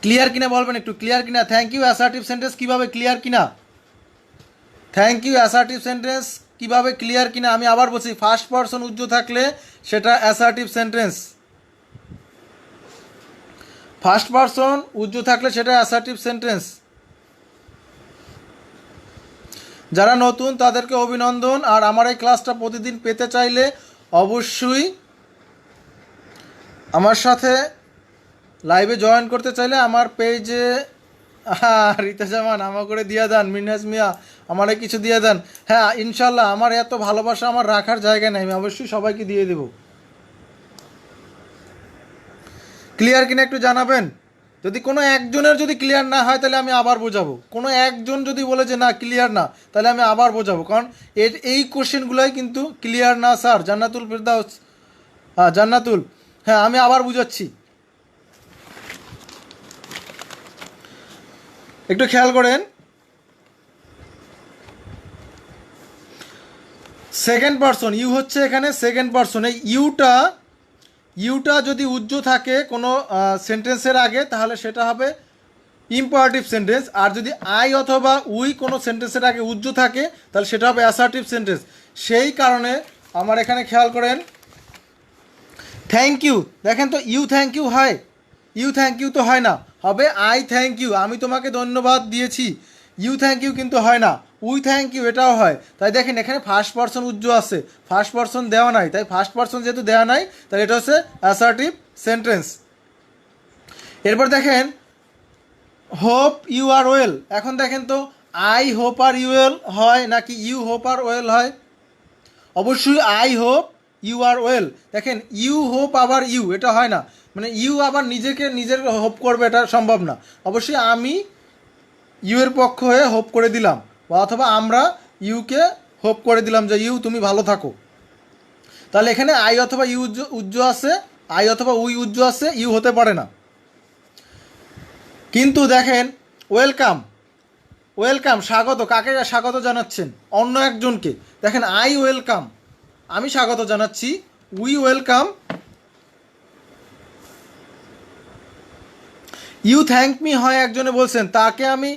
ক্লিয়ার কিনা বলবেন একটু, ক্লিয়ার কিনা? থ্যাংক ইউ অ্যাসার্টিভ সেন্টেন্স কীভাবে ক্লিয়ার কিনা? থ্যাংক ইউ অ্যাসার্টিভ সেন্টেন্স কীভাবে ক্লিয়ার কিনা? আমি আবার বলছি, ফার্স্ট পারসন উজ্জ্ব থাকলে সেটা অ্যাসার্টিভ সেন্টেন্স, ফার্স্ট পারসন উজ্জ্ব থাকলে সেটা অ্যাসার্টিভ সেন্টেন্স। যারা নতুন তাদেরকে অভিনন্দন। আর আমার এই ক্লাসটা প্রতিদিন পেতে চাইলে অবশ্যই আমার সাথে লাইভে জয়েন করতে চাইলে আমার পেজে রিতা জামান আমার করে দিয়ে দেন, মিনহাজ মিয়া আমারে কিছু দিয়ে দেন। হ্যাঁ ইনশাল্লাহ, আমার এত ভালোবাসা আমার রাখার জায়গা নেই, আমি অবশ্যই সবাইকে দিয়ে দেব। ক্লিয়ার কিনা একটু জানাবেন। যদি কোনো একজনের যদি ক্লিয়ার না হয় তাহলে আমি আবার বোঝাবো। কোনো একজন যদি বলে যে না ক্লিয়ার না, তাহলে আমি আবার বোঝাবো, কারণ এই কোশ্চেনগুলোই কিন্তু ক্লিয়ার না স্যার। জান্নাতুল ফেরদাউস, জান্নাতুল, হ্যাঁ আমি আবার বুঝাচ্ছি, একটু খেয়াল করেন। সেকেন্ড পারসন, ইউ হচ্ছে এখানে সেকেন্ড পারসন। এই ইউটা যদি উজ্জ্ব থাকে কোনো সেন্টেন্সের আগে তাহলে সেটা হবে ইম্পারেটিভ সেন্টেন্স। আর যদি আই অথবা উই কোনো সেন্টেন্সের আগে উজ্জ্ব থাকে তাহলে সেটা হবে অ্যাসার্টিভ সেন্টেন্স। সেই কারণে আমার এখানে খেয়াল করেন, থ্যাংক ইউ, দেখেন তো ইউ থ্যাংক ইউ হয়, ইউ থ্যাংক ইউ তো হয় না, হবে আই থ্যাংক ইউ, আমি তোমাকে ধন্যবাদ দিয়েছি। ইউ থ্যাংক ইউ কিন্তু হয় না, উই থ্যাংক ইউ এটাও হয়। তাই দেখেন এখানে ফার্স্ট পারসন উজ্জ্ব আছে, ফার্স্ট পারসন দেওয়া নাই, তাই ফার্স্ট পারসন যেহেতু দেওয়া নাই তাহলে এটা হচ্ছে অ্যাসার্টিভ সেন্টেন্স। এরপর দেখেন হোপ ইউ আর ওয়েল। এখন দেখেন তো I hope are you well হয় নাকি ইউ হোপ আর ওয়েল হয়? অবশ্যই I hope you are well. দেখেন ইউ হোপ আবার ইউ, এটা হয় না, মানে ইউ আবার নিজের হোপ করবে, এটা সম্ভব না। অবশ্যই আমি ইউ এর পক্ষ হয়ে হোপ করে দিলাম, বা অথবা আমরা ইউকে হোপ করে দিলাম যে ইউ তুমি ভালো থাকো। তাহলে এখানে আই অথবা ইউ উজ্জ্ব আছে, আই অথবা উই উজ্জ্ব আছে, ইউ হতে পারে না। কিন্তু দেখেন ওয়েলকাম, ওয়েলকাম স্বাগত, কাকে স্বাগত জানাচ্ছেন? অন্য একজনকে। দেখেন আই ওয়েলকাম, আমি স্বাগত জানাচ্ছি, we welcome. You thank me হয় একজনে বলছেন, তাকে আমি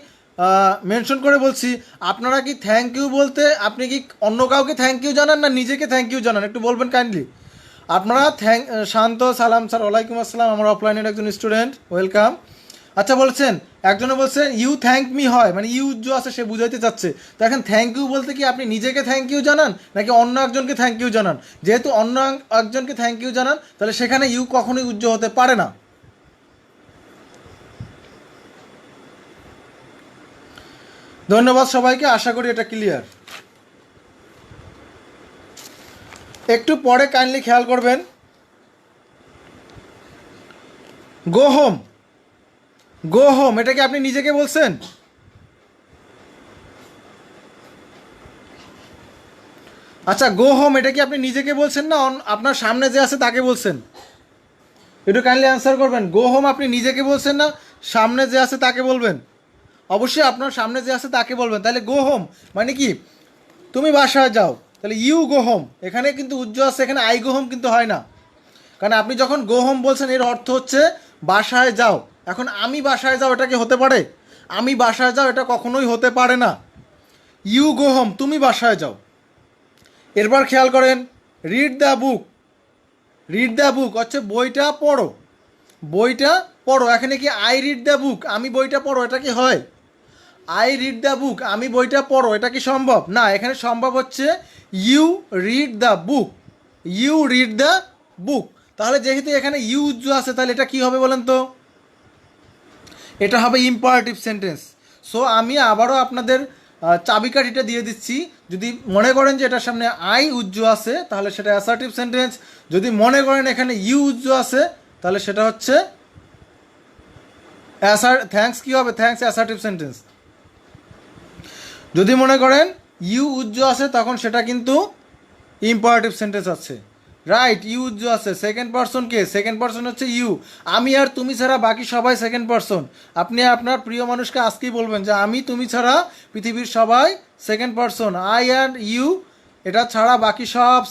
মেনশন করে বলছি আপনারা কি থ্যাংক ইউ বলতে আপনি কি অন্য কাউকে থ্যাংক ইউ জানান না নিজেকে থ্যাংক ইউ জানান? একটু বলবেন কাইন্ডলি। আপনারা শান্ত সালাম স্যার, ওয়ালাইকুম আসসালাম, আমার অফলাইনের একজন স্টুডেন্ট, ওয়েলকাম। আচ্ছা বলছেন, একজনে বলছেন ইউ থ্যাংক মি হয়, মানে ইউ উজ্জ্ব আছে, সে বুঝাইতে চাচ্ছে। তো এখন থ্যাংক ইউ বলতে কি আপনি নিজেকে থ্যাংক ইউ জানান নাকি অন্য একজনকে থ্যাংক ইউ জানান? যেহেতু অন্য একজনকে থ্যাংক ইউ জানান তাহলে সেখানে ইউ কখনোই উজ্জ্ব হতে পারে না। ধন্যবাদ সবাইকে, আশা করি এটা ক্লিয়ার। একটু পরে কাইন্ডলি খেয়াল করবেন, গো হোম, গো হোম, এটা কি আপনি নিজেকে বলছেন? আচ্ছা, গো হোম এটা কি আপনি নিজেকে বলছেন না আপনার সামনে যে আছে তাকে বলছেন? একটু কাইন্ডলি অ্যান্সার করবেন, গো হোম আপনি নিজেকে বলছেন না সামনে যে আছে তাকে বলবেন? অবশ্যই আপনার সামনে যে আছে তাকে বলবেন। তাহলে গো হোম মানে কি, তুমি বাসায় যাও, তাহলে ইউ গো হোম। এখানে কিন্তু উজ্জ্ব আছে, এখানে আই গো হোম কিন্তু হয় না। কারণ আপনি যখন গো হোম বলছেন এর অর্থ হচ্ছে বাসায় যাও। এখন আমি বাসায় যাও এটা কি হতে পারে? আমি বাসায় যাও এটা কখনোই হতে পারে না। ইউ গো হোম, তুমি বাসায় যাও। এরপর খেয়াল করেন, read the book, read the বুক হচ্ছে বইটা পড়ো, বইটা পড়ো। এখানে কি আই রিড দ্য বুক, আমি বইটা পড়ো, এটা কি হয়? আই রিড দ্য বুক, আমি বইটা পড়ো, এটা কি সম্ভব? না, এখানে সম্ভব হচ্ছে you read the book, you read the book. তাহলে যেহেতু এখানে ইউ উজ্জ আছে, তাহলে এটা কি হবে বলেন তো? এটা হবে ইম্পারেটিভ সেন্টেন্স। সো আমি আবারও আপনাদের চাবিকাঠিটা দিয়ে দিচ্ছি। যদি মনে করেন যে এটার সামনে আই উজ্জ আছে, তাহলে সেটা অ্যাসার্টিভ সেন্টেন্স। যদি মনে করেন এখানে ইউ উজ্জ আছে, তাহলে সেটা হচ্ছে থ্যাঙ্কস কি হবে? Thanks assertive sentence. যদি মনে করেন ইউ উজ্জ আছে, তখন সেটা কিন্তু ইম্পারেটিভ সেন্টেন্স আছে। রাইট, ইউ উজ্জ আছে, সেকেন্ড পারসন কে? সেকেন্ড পারসন হচ্ছে ইউ। আমি আর তুমি ছাড়া বাকি সবাই সেকেন্ড পারসন। আপনি আপনার প্রিয় মানুষকে আজকেই বলবেন যে আমি তুমি ছাড়া পৃথিবীর সবাই second person. I and you এটা ছাড়া বাকি সব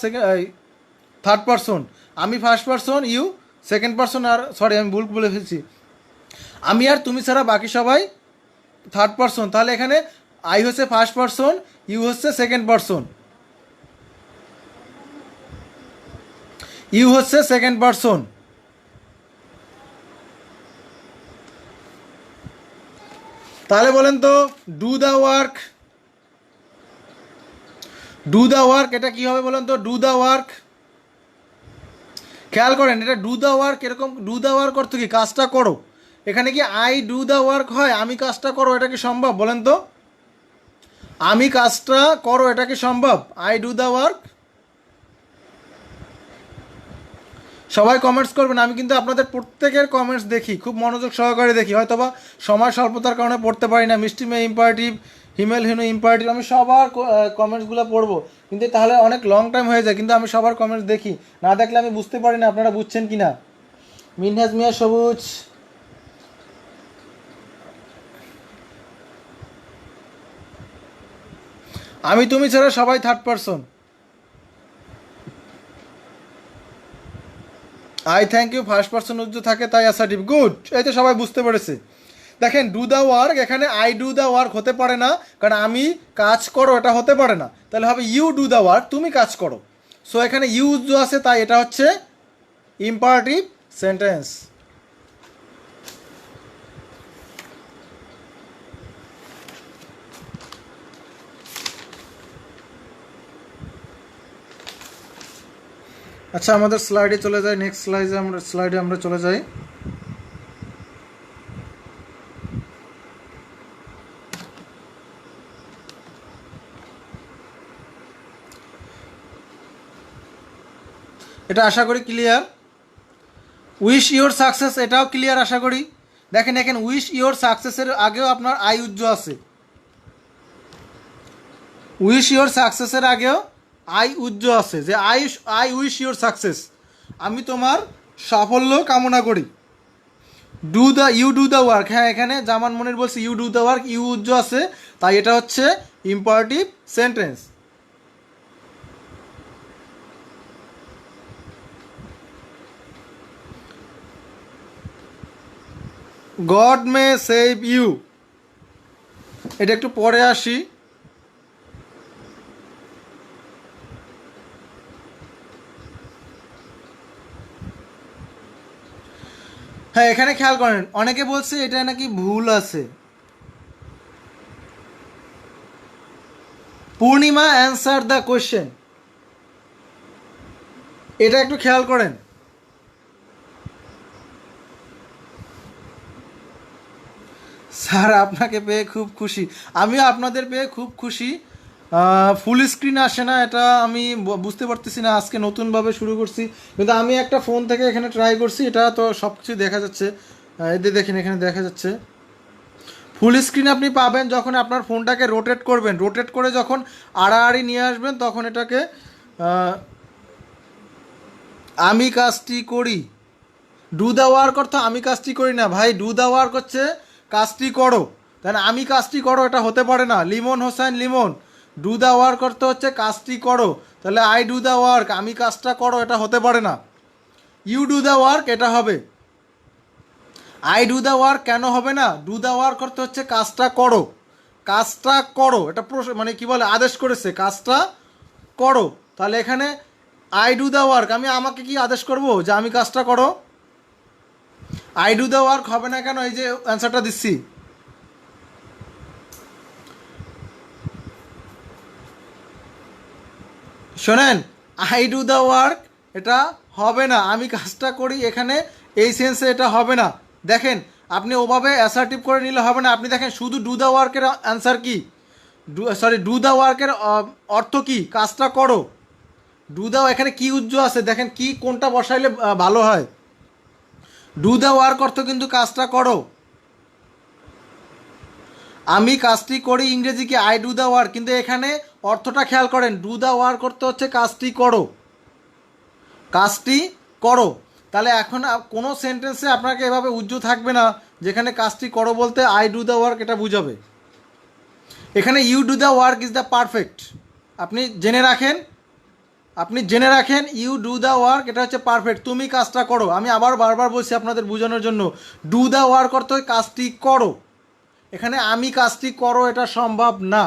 থার্ড পারসন। আমি first person, you second person. আর সরি, আমি ভুল বলে ফেলছি, আমি আর তুমি ছাড়া বাকি সবাই থার্ড পারসন। তাহলে এখানে আই হচ্ছে ফার্স্ট পারসন, ইউ হচ্ছে সেকেন্ড পারসন, ইউ হচ্ছে সেকেন্ড পারসন। তাহলে বলেন তো, do the work, do the work এটা কি হবে বলেন তো? ডু দ্য ওয়ার্ক, খেয়াল করেন, এটা ডু দ্য ওয়ার্ক এরকম, ডু দ্য ওয়ার্ক অর্থ কি? কাজটা করো। এখানে কি আই ডু দ্য ওয়ার্ক হয়? আমি কাজটা করো, এটা কি সম্ভব বলেন তো? আমি কাজটা করো, এটা কি সম্ভব? I do the work. সবাই কমেন্টস করবেন, আমি কিন্তু আপনাদের প্রত্যেকের কমেন্টস দেখি, খুব মনোযোগ সহকারে দেখি। হয়তো বা সময় স্বল্পতার কারণে পড়তে পারি না। মিষ্টি মেয়ে ইম্পারেটিভ, হিমেল হিনু ইম্পারেটিভ, আমি সবার কমেন্টসগুলো পড়বো, কিন্তু তাহলে অনেক লং টাইম হয়ে যায়। কিন্তু আমি সবার কমেন্টস দেখি, না দেখলে আমি বুঝতে পারি না আপনারা বুঝছেন কি না। মিনহাজ মিয়া সবুজ, আমি তুমি ছাড়া সবাই third person. I thank you first person উজ্জ থাকে, তাই অ্যাসার্টিভ। গুড, এই তো সবাই বুঝতে পেরেছে। দেখেন, ডু দ্য ওয়ার্ক, এখানে আই ডু দ্য ওয়ার্ক হতে পারে না, কারণ আমি কাজ করো এটা হতে পারে না। তাহলে হবে ইউ ডু দ্য ওয়ার্ক, তুমি কাজ করো। সো এখানে ইউ উজ্জ আছে, তাই এটা হচ্ছে ইম্পারেটিভ সেন্টেন্স। আচ্ছা, আমাদের স্লাইডে চলে যাই, নেক্সট স্লাইডে আমরা চলে যাই। এটা আশা করি ক্লিয়ার। উইশ ইওর সাকসেস, এটাও ক্লিয়ার আশা করি। দেখেন এখানে উইশ ইওর সাকসেসের আগেও আপনার আই উজ্জ আছে। উইশ ইওর সাকসেসের আগেও আই উজ্জ আছে, যে আই উইশ ইওর সাকসেস, আমি তোমার সাফল্য কামনা করি। Do the, you do the work, হ্যাঁ এখানে জামান মনির বলছে you do the work, you উজ্জ আছে, তাই এটা হচ্ছে imperative sentence. God may save you, এটা একটু পরে আসি। হ্যাঁ, এখানে খেয়াল করেন, অনেকে বলছে এটা নাকি ভুল আছে। পূর্ণিমা অ্যান্সার দ্য কোয়েশ্চেন, এটা একটু খেয়াল করেন। স্যার আপনাকে পেয়ে খুব খুশি, আমিও আপনাদের পেয়ে খুব খুশি। ফুল স্ক্রিন আসে না, এটা আমি বুঝতে পারতেছি না, আজকে নতুনভাবে শুরু করছি, কিন্তু আমি একটা ফোন থেকে এখানে ট্রাই করছি, এটা তো সব কিছু দেখা যাচ্ছে। এদের দেখেন এখানে দেখা যাচ্ছে ফুল স্ক্রিন আপনি পাবেন যখন আপনার ফোনটাকে রোটেট করবেন, রোটেট করে যখন আড়াআড়ি নিয়ে আসবেন তখন এটাকে আহ, আমি কাজটি করি, ডু দ্য ওয়ার্ক অর্থ আমি কাজটি করি না ভাই, ডু দ্য ওয়ার্ক হচ্ছে কাজটি করো, তাই না? আমি কাজটি করো এটা হতে পারে না। Limon Hossain Limon, do the work অর্থ হচ্ছে কাজটি করো, তাহলে আই ডু দ্য ওয়ার্ক, আমি কাজটা করো এটা হতে পারে না। ইউ ডু দ্য ওয়ার্ক এটা হবে। আই ডু দ্য ওয়ার্ক কেন হবে না? ডু দ্য ওয়ার্ক অর্থ হচ্ছে কাজটা করো, কাজটা করো, এটা মানে কি বলে আদেশ করেছে কাজটা করো, তাহলে এখানে আই ডু দ্য ওয়ার্ক, আমি আমাকে কি আদেশ করব যে আমি কাজটা করো? আই ডু দ্য ওয়ার্ক হবে না কেন? এই যে অ্যান্সারটা দিচ্ছি, শোনেন, আই ডু দ্য ওয়ার্ক এটা হবে না, আমি কাজটা করি, এখানে এই সেন্সে এটা হবে না। দেখেন আপনি ওভাবে অ্যাসার্টিভ করে নিলে হবে না, আপনি দেখেন শুধু ডু দ্য ওয়ার্কের অ্যান্সার কি, ডু দ্য ওয়ার্কের অর্থ কি? কাজটা করো। ডু দ্য, এখানে কি উজ্জ্ব আছে দেখেন, কি কোনটা বসাইলে ভালো হয়। ডু দ্য ওয়ার্ক অর্থ কিন্তু কাজটা করো, আমি কাজটি করি ইংরেজি কি আই ডু দ্য ওয়ার্ক, কিন্তু এখানে অর্থটা খেয়াল করেন, ডু দ্য ওয়ার্ক করতে হচ্ছে কাজটি করো, কাজটি করো। তাহলে এখন কোনো সেন্টেন্সে আপনাকে এভাবে উজ্জ্ব থাকবে না যেখানে কাজটি করো বলতে আই ডু দ্য ওয়ার্ক এটা বুঝাবে। এখানে you do the work is the perfect, আপনি জেনে রাখেন, আপনি জেনে রাখেন ইউ ডু দ্য ওয়ার্ক এটা হচ্ছে পারফেক্ট, তুমি কাজটা করো। আমি আবার বারবার বলছি আপনাদের বোঝানোর জন্য, ডু দ্য ওয়ার্ক অর্থ কাজটি করো, এখানে আমি কাজটি করো এটা সম্ভব না।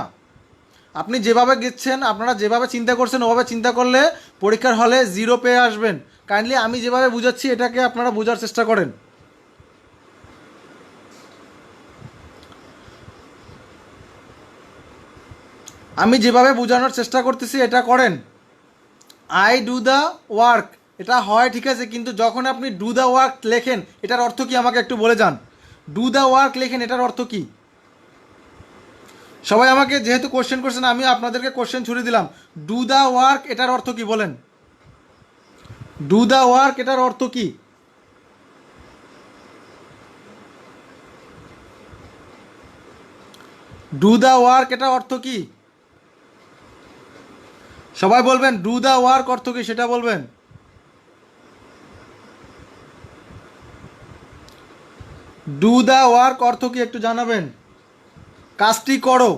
আপনি যেভাবে গেছেন, আপনারা যেভাবে চিন্তা করছেন ওভাবে চিন্তা করলে পরীক্ষার হলে 0 পেয়ে আসবেন। কাইন্ডলি আমি যেভাবে বুঝাচ্ছি এটাকে আপনারা বোঝার চেষ্টা করেন। আমি যেভাবে বোঝানোর চেষ্টা করতেছি এটা করেন। আই ডু দ্য ওয়ার্ক এটা হয় ঠিক আছে, কিন্তু যখন আপনি ডু দ্য ওয়ার্ক লেখেন এটার অর্থ কি আমাকে একটু বলে যান। ডু দ্য ওয়ার্ক লেখেন এটার অর্থ কি? সবাই আমাকে যেহেতু কোশ্চেন করছেন আমি আপনাদেরকে কোশ্চেন ছুড়ে দিলাম, ডু দ্য ওয়ার্ক এটার অর্থ কি বলেন? ডু দ্য ওয়ার্ক এটার অর্থ কি? ডু দ্য ওয়ার্ক এটার অর্থ কি? সবাই বলবেন ডু দ্য ওয়ার্ক অর্থ কি সেটা বলবেন। ডু দ্য ওয়ার্ক অর্থ কি একটু জানাবেন। কাজটি করো।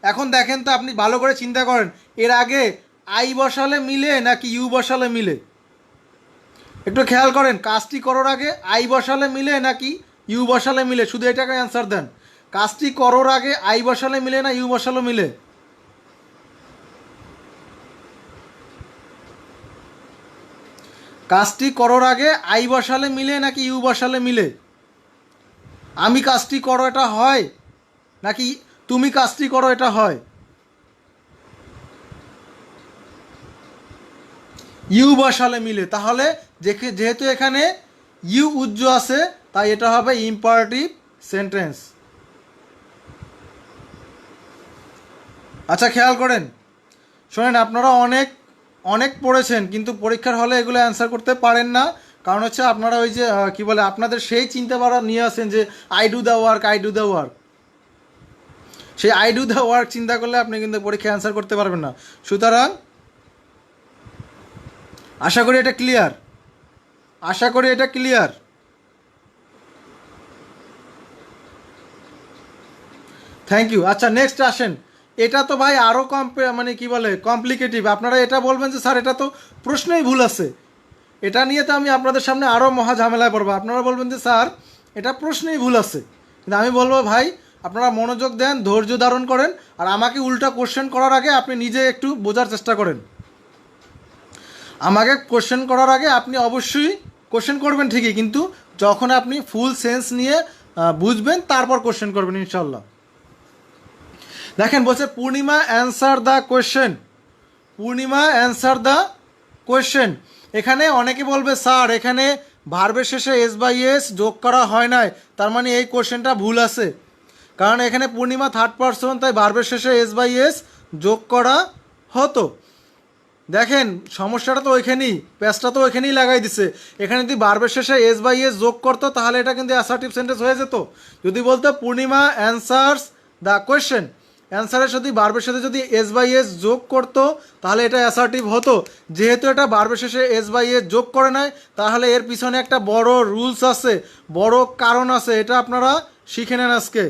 এখন দেখেন তো, আপনি ভালো করে চিন্তা করেন, এর আগে আই বসালে মিলে নাকি ইউ বসালে মিলে? একটু খেয়াল করেন, কাজটি করার আগে আই বসালে মিলে নাকি ইউ বসালে মিলে? শুধু এটাকে অ্যান্সার দেন, কাজটি করার আগে আই বসালে মিলে না ইউ বসালে মিলে? কাজটি করার আগে আই বসালে মিলে নাকি ইউ বসালে মিলে? আমি কাজটি করো এটা হয় নাকি তুমি কাজটি করো এটা হয়? ইউ বসালে মিলে। তাহলে যেহেতু এখানে ইউ উজ্জ্ব আছে তাই এটা হবে ইম্পারেটিভ সেন্টেন্স। আচ্ছা খেয়াল করেন, শোনেন, আপনারা অনেক অনেক পড়েছেন কিন্তু পরীক্ষার হলে এগুলো অ্যান্সার করতে পারেন না, কারণ হচ্ছে আপনারা ওই যে কি বলে আপনাদের সেই চিন্তাধারা নিয়ে আসেন যে I do the work, I do the work. সেই আই ডু দ্য ওয়ার্ক চিন্তা করলে আপনি কিন্তু পরীক্ষায় অ্যান্সার করতে পারবেন না। সুতরাং আশা করি এটা ক্লিয়ার, আশা করি এটা ক্লিয়ার। Thank you. আচ্ছা নেক্সট আসেন, এটা তো ভাই আরও মানে কি বলে কমপ্লিকেটিভ। আপনারা এটা বলবেন যে স্যার এটা তো প্রশ্নই ভুল আছে, এটা নিয়ে তো আমি আপনাদের সামনে আরও মহা ঝামেলায় পড়বো। আপনারা বলবেন যে স্যার এটা প্রশ্নই ভুল আছে, কিন্তু আমি বলবো ভাই আপনারা মনোযোগ দেন, ধৈর্য ধারণ করেন, আর আমাকে উল্টা কোশ্চেন করার আগে আপনি নিজে একটু বোঝার চেষ্টা করেন। আমাকে কোশ্চেন করার আগে আপনি অবশ্যই কোশ্চেন করবেন ঠিকই, কিন্তু যখন আপনি ফুল সেন্স নিয়ে বুঝবেন তারপর কোশ্চেন করবেন ইনশাল্লাহ। দেখেন বলছে Purnima answer the question, Purnima answer the question. এখানে অনেকে বলবে স্যার এখানে ভার্বের শেষে এস বাই এস যোগ করা হয় নাই, তার মানে এই কোশ্চেনটা ভুল আছে। কারণ এখানে পূর্ণিমা থার্ড পারসন, তাই ভার্বের শেষে এস বাই এস যোগ করা হতো। দেখেন সমস্যাটা তো ওইখানেই, প্যাচটা তো ওইখানেই লাগাই দিছে। এখানে যদি ভার্বের শেষে এস বাই এস যোগ করতো তাহলে এটা কিন্তু অ্যাসার্টিভ সেন্টেন্স হয়ে যেত। যদি বলতো পূর্ণিমা অ্যান্সার্স দ্য কোয়েশ্চেন, অ্যান্সারের সাথে ভার্বের সাথে যদি এস বাই এস যোগ করতো তাহলে এটা অ্যাসার্টিভ হতো। যেহেতু এটা ভার্বের শেষে এস বাই এস যোগ করে নাই, তাহলে এর পিছনে একটা বড় রুলস আছে, বড় কারণ আছে, এটা আপনারা শিখে নেন আজকে।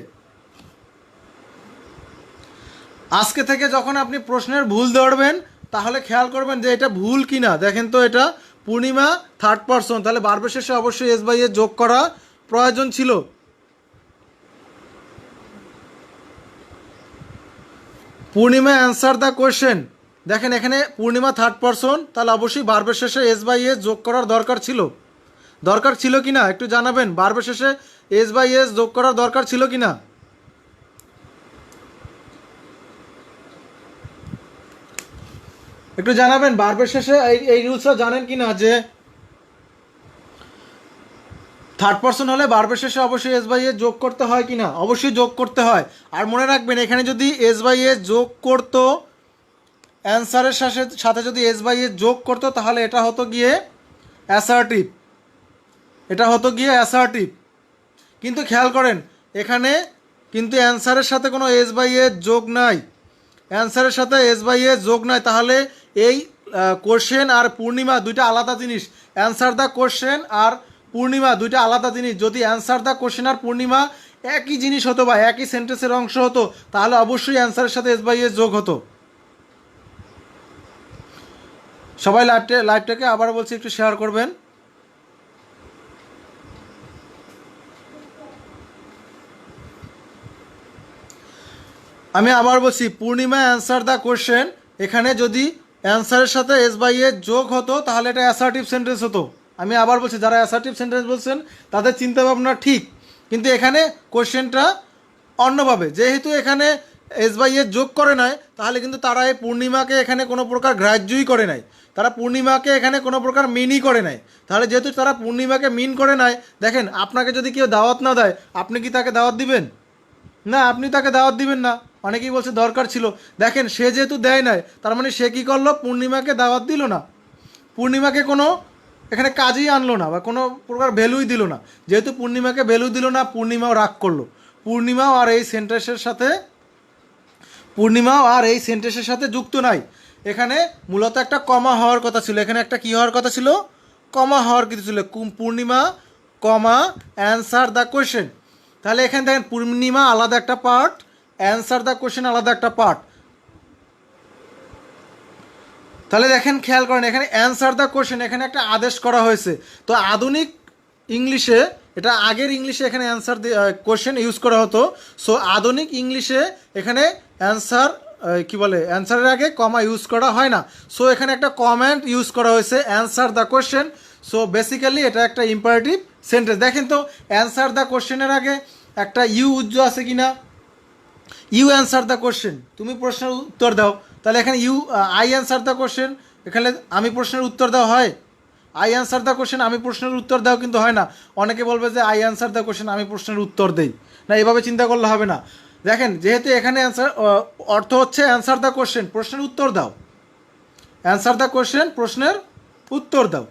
আজকে থেকে যখন আপনি প্রশ্নের ভুল ধরবেন তাহলে খেয়াল করবেন যে এটা ভুল কি না। দেখেন তো এটা পূর্ণিমা থার্ড পারসন, তাহলে ভার্বের শেষে অবশ্যই এস বাই এস যোগ করা প্রয়োজন ছিল। পূর্ণিমা অ্যান্সার দ্য কোয়েশ্চেন, দেখেন এখানে পূর্ণিমা থার্ড পারসন, তাহলে অবশ্যই ভার্বের শেষে এস বাই এস যোগ করার দরকার ছিল। দরকার ছিল কি না একটু জানাবেন, ভার্বের শেষে এস বাই এস যোগ করার দরকার ছিল কি না? একটু জানাবেন ভার্বের শেষে এই রুলসটা জানেন কি না, যে থার্ড পারসন হলে ভার্বের শেষে অবশ্যই এস বাই এস যোগ করতে হয় কি না? অবশ্যই যোগ করতে হয়। আর মনে রাখবেন এখানে যদি এস বাই এস যোগ করতো, অ্যান্সারের সাথে যদি এস বাই এস যোগ করতো তাহলে এটা হতো গিয়ে অ্যাসার্টিভ, এটা হতো গিয়ে অ্যাসার্টিভ। কিন্তু খেয়াল করেন এখানে কিন্তু অ্যান্সারের সাথে কোনো এস বাই এস যোগ নাই, অ্যান্সারের সাথে এস বাই এস যোগ নাই। তাহলে এই কোশ্চেন আর পূর্ণিমা দুইটা আলাদা জিনিস। অ্যান্সার দ্য কোশ্চেন আর পূর্ণিমা দুইটা আলাদা জিনিস। যদি অ্যান্সার দ্য কোশ্চেন আর পূর্ণিমা একই জিনিস হতো বা একই সেন্টেন্সের অংশ হতো তাহলে অবশ্যই অ্যান্সারের সাথে এস বাই এস যোগ হতো। সবাই লাইভটাকে আবার বলছি একটু শেয়ার করবেন। আমি আবার বলছি পূর্ণিমা অ্যান্সার দ্য কোশ্চেন, এখানে যদি অ্যান্সারের সাথে এস বাই এস যোগ হতো তাহলে এটা অ্যাসার্টিভ সেন্টেন্স হতো। আমি আবার বলছি যারা অ্যাসার্টিভ সেন্টেন্স বলছেন তাদের চিন্তাভাবনা ঠিক, কিন্তু এখানে কোশ্চেনটা অন্যভাবে। যেহেতু এখানে এস বাই এস যোগ করে নাই তাহলে কিন্তু তারা এই পূর্ণিমাকে এখানে কোনো প্রকার গ্রাহ্যই করে নাই, তারা পূর্ণিমাকে এখানে কোনো প্রকার মিনই করে নাই। তাহলে যেহেতু তারা পূর্ণিমাকে মিন করে নাই, দেখেন আপনাকে যদি কেউ দাওয়াত না দেয় আপনি কি তাকে দাওয়াত দিবেন? না, আপনি তাকে দাওয়াত দিবেন না। অনেকেই বলছে দরকার ছিল। দেখেন সে যেহেতু দেয় নাই তার মানে সে কী করলো, পূর্ণিমাকে দাওয়াত দিল না, পূর্ণিমাকে কোনো এখানে কাজই আনলো না বা কোনো প্রকার ভ্যালুই দিল না। যেহেতু পূর্ণিমাকে ভ্যালু দিল না, পূর্ণিমাও রাগ করলো। পূর্ণিমাও আর এই সেন্টেন্সের সাথে যুক্ত নাই। এখানে মূলত একটা কমা হওয়ার কথা ছিল, এখানে একটা কী হওয়ার কথা ছিল, কমা হওয়ার কিছু ছিল। পূর্ণিমা কমা অ্যান্সার দ্য কোয়েশ্চেন। তাহলে এখানে দেখেন পূর্ণিমা আলাদা একটা পার্ট, অ্যান্সার দ্য কোয়েশ্চেন আলাদা একটা পার্ট। তাহলে দেখেন খেয়াল করেন এখানে অ্যান্সার দ্য কোয়েশ্চেন এখানে একটা আদেশ করা হয়েছে। তো আধুনিক ইংলিশে, এটা আগের ইংলিশে এখানে অ্যান্সার কোয়েশ্চেন ইউজ করা হতো। সো আধুনিক ইংলিশে এখানে অ্যান্সার কি বলে, অ্যান্সারের আগে কমা ইউজ করা হয় না। সো এখানে একটা কমেন্ট ইউজ করা হয়েছে answer the question. So basically এটা একটা ইম্পারেটিভ সেন্টেন্স। দেখেন তো অ্যান্সার দ্য কোয়েশ্চেনের আগে একটা ইউ উজ্জ আছে কি না? ইউ অ্যান্সার দ্য কোয়েশ্চেন, তুমি প্রশ্নের উত্তর দাও। তাহলে এখানে আই অ্যান্সার দ্য কোয়েশ্চেন, এখানে আমি প্রশ্নের উত্তর দেওয়া হয়। আই অ্যান্সার দ্য কোয়েশ্চেন আমি প্রশ্নের উত্তর দাও কিন্তু হয় না। অনেকে বলবে যে আই অ্যান্সার দ্য কোয়েশ্চেন আমি প্রশ্নের উত্তর দেই না, এভাবে চিন্তা করলে হবে না। দেখেন যেহেতু এখানে অর্থ হচ্ছে অ্যান্সার দ্য কোয়েশ্চেন প্রশ্নের উত্তর দাও, অ্যান্সার দ্য কোয়েশ্চেন প্রশ্নের উত্তর দাও।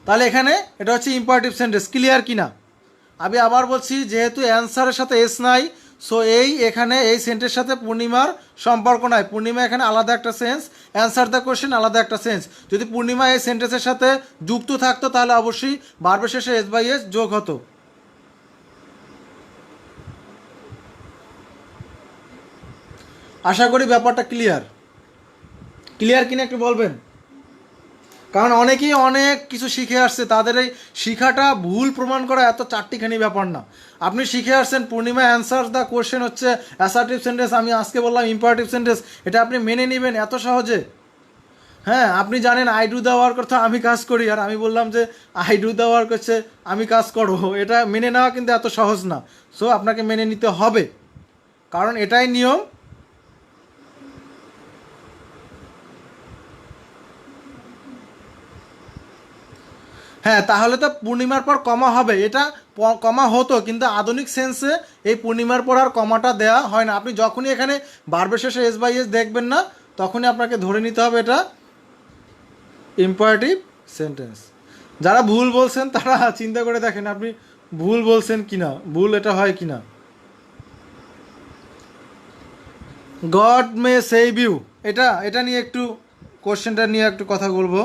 তাহলে এখানে এটা হচ্ছে ইম্পারেটিভ সেন্টেন্স। ক্লিয়ার কিনা? আমি আবার বলছি যেহেতু অ্যান্সারের সাথে এস নাই, সো এখানে এই সেন্টেন্সের সাথে পূর্ণিমার সম্পর্ক নাই। পূর্ণিমা এখানে আলাদা একটা সেন্স, অ্যান্সার দ্য কোয়েশ্চেন আলাদা একটা সেন্স। যদি পূর্ণিমা এই সেন্টেন্সের সাথে যুক্ত থাকতো তাহলে অবশ্যই ভার্বের শেষে এস বাই এস যোগ হতো। আশা করি ব্যাপারটা ক্লিয়ার। ক্লিয়ার কিনা একটু বলবেন, কারণ অনেকেই অনেক কিছু শিখে আসছে, তাদের এই শিখাটা ভুল প্রমাণ করা এত চারটিখানি ব্যাপার না। আপনি শিখে আসছেন পূর্ণিমা অ্যান্সার দ্য কোয়েশ্চেন হচ্ছে অ্যাসার্টিভ সেন্টেন্স, আমি আজকে বললাম ইম্পারেটিভ সেন্টেন্স, এটা আপনি মেনে নেবেন এত সহজে? হ্যাঁ, আপনি জানেন আই ডু দ্য ওয়ার্ক অর্থ আমি কাজ করি, আর আমি বললাম যে আই ডু দ্য ওয়ার্ক হচ্ছে আমি কাজ করবো। এটা মেনে নেওয়া কিন্তু এত সহজ না। সো আপনাকে মেনে নিতে হবে, কারণ এটাই নিয়ম। হ্যাঁ, তাহলে তো পূর্ণিমার পর কমা হবে, এটা কমা হতো, কিন্তু আধুনিক সেন্সে এই পূর্ণিমার পর আর কমাটা দেওয়া হয় না। আপনি যখনই এখানে ভার্বের শেষে এস বাই এস দেখবেন না, তখনই আপনাকে ধরে নিতে হবে এটা ইম্পারেটিভ সেন্টেন্স। যারা ভুল বলছেন তারা চিন্তা করে দেখেন আপনি ভুল বলছেন কিনা, ভুল এটা হয় কিনা। গড মে সেভ ইউ, এটা এটা নিয়ে একটু কোশ্চেনটা নিয়ে একটু কথা বলবো।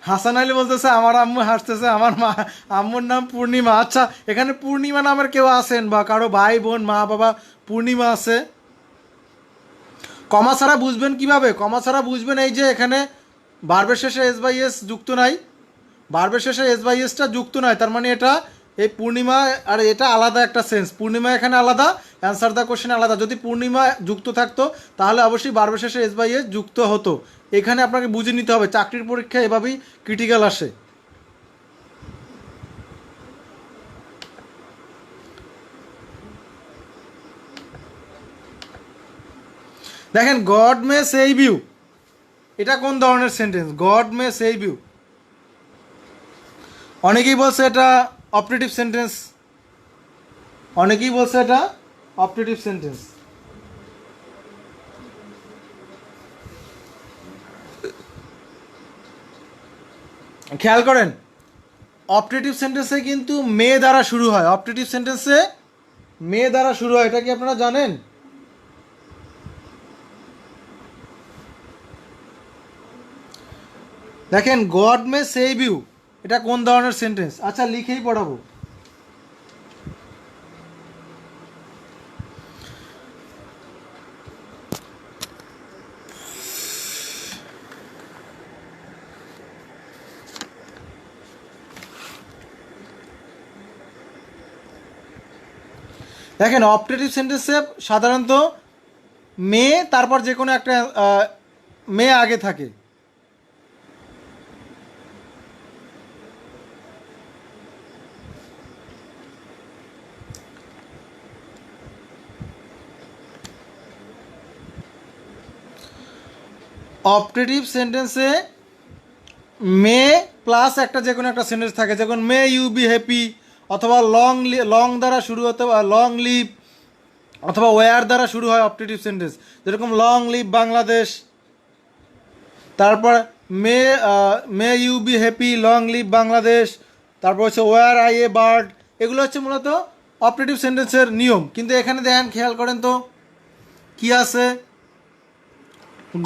হাসান আলী বলতেছে আমার আম্মু হাসতেছে, আমার মা আম্মুর নাম পূর্ণিমা। আচ্ছা, এখানে পূর্ণিমা নামের কেউ আছেন বা কারো ভাই বোন মা বাবা পূর্ণিমা আছে? কমা ছাড়া বুঝবেন কিভাবে? কমা ছাড়া বুঝবেন এই যে এখানে ভার্বের শেষে এস বাই এস যুক্ত নাই, ভার্বের শেষে এস বাই এসটা যুক্ত নাই, তার মানে এটা এই পূর্ণিমা আর এটা আলাদা একটা সেন্স। পূর্ণিমা এখানে আলাদা, অ্যান্সার দ্য কোশ্চেন আলাদা। যদি পূর্ণিমা যুক্ত থাকতো তাহলে অবশ্যই ভার্বের শেষে এস বাই এস যুক্ত হতো। এখানে আপনাকে বুঝে নিতে হবে, চাকরির পরীক্ষা এভাবেই ক্রিটিক্যাল আসে। দেখেন গড মে সেভ ইউ, এটা কোন ধরনের sentence? God may save you, অনেকেই বলছে এটা অপারেটিভ সেন্টেন্স, অনেকেই বলছে এটা অপারেটিভ সেন্টেন্স। খেয়াল করেন অপারেটিভ সেন্টেন্সে কিন্তু মে দ্বারা শুরু হয়, অপারেটিভ সেন্টেন্সে মে দ্বারা শুরু হয়, এটা কি আপনারা জানেন? দেখেন গড মে সেভ ইউ, এটা কোন ধরনের সেন্টেন্স? আচ্ছা লিখেই পড়াবো। দেখেন অপারেটিভ সেন্টেন্সে সাধারণত মে তারপর যে কোনো একটা মে আগে থাকে। অপারেটিভ সেন্টেন্সে মে প্লাস একটা যে কোনো একটা সেন্টেন্স থাকে, যেমন মে ইউ বি হ্যাপি, অথবা লং দ্বারা শুরু হতে লং লিভ, অথবা ওয়ার দ্বারা শুরু হয় অপারেটিভ সেন্টেন্স, যেরকম লং লিভ বাংলাদেশ। তারপর may may you be happy, long live Bangladesh, তারপর হচ্ছে ওয়ার আই এ বার্ড। এগুলো হচ্ছে মূলত অপারেটিভ সেন্টেন্সের নিয়ম। কিন্তু এখানে দেখেন খেয়াল করেন তো কি আছে,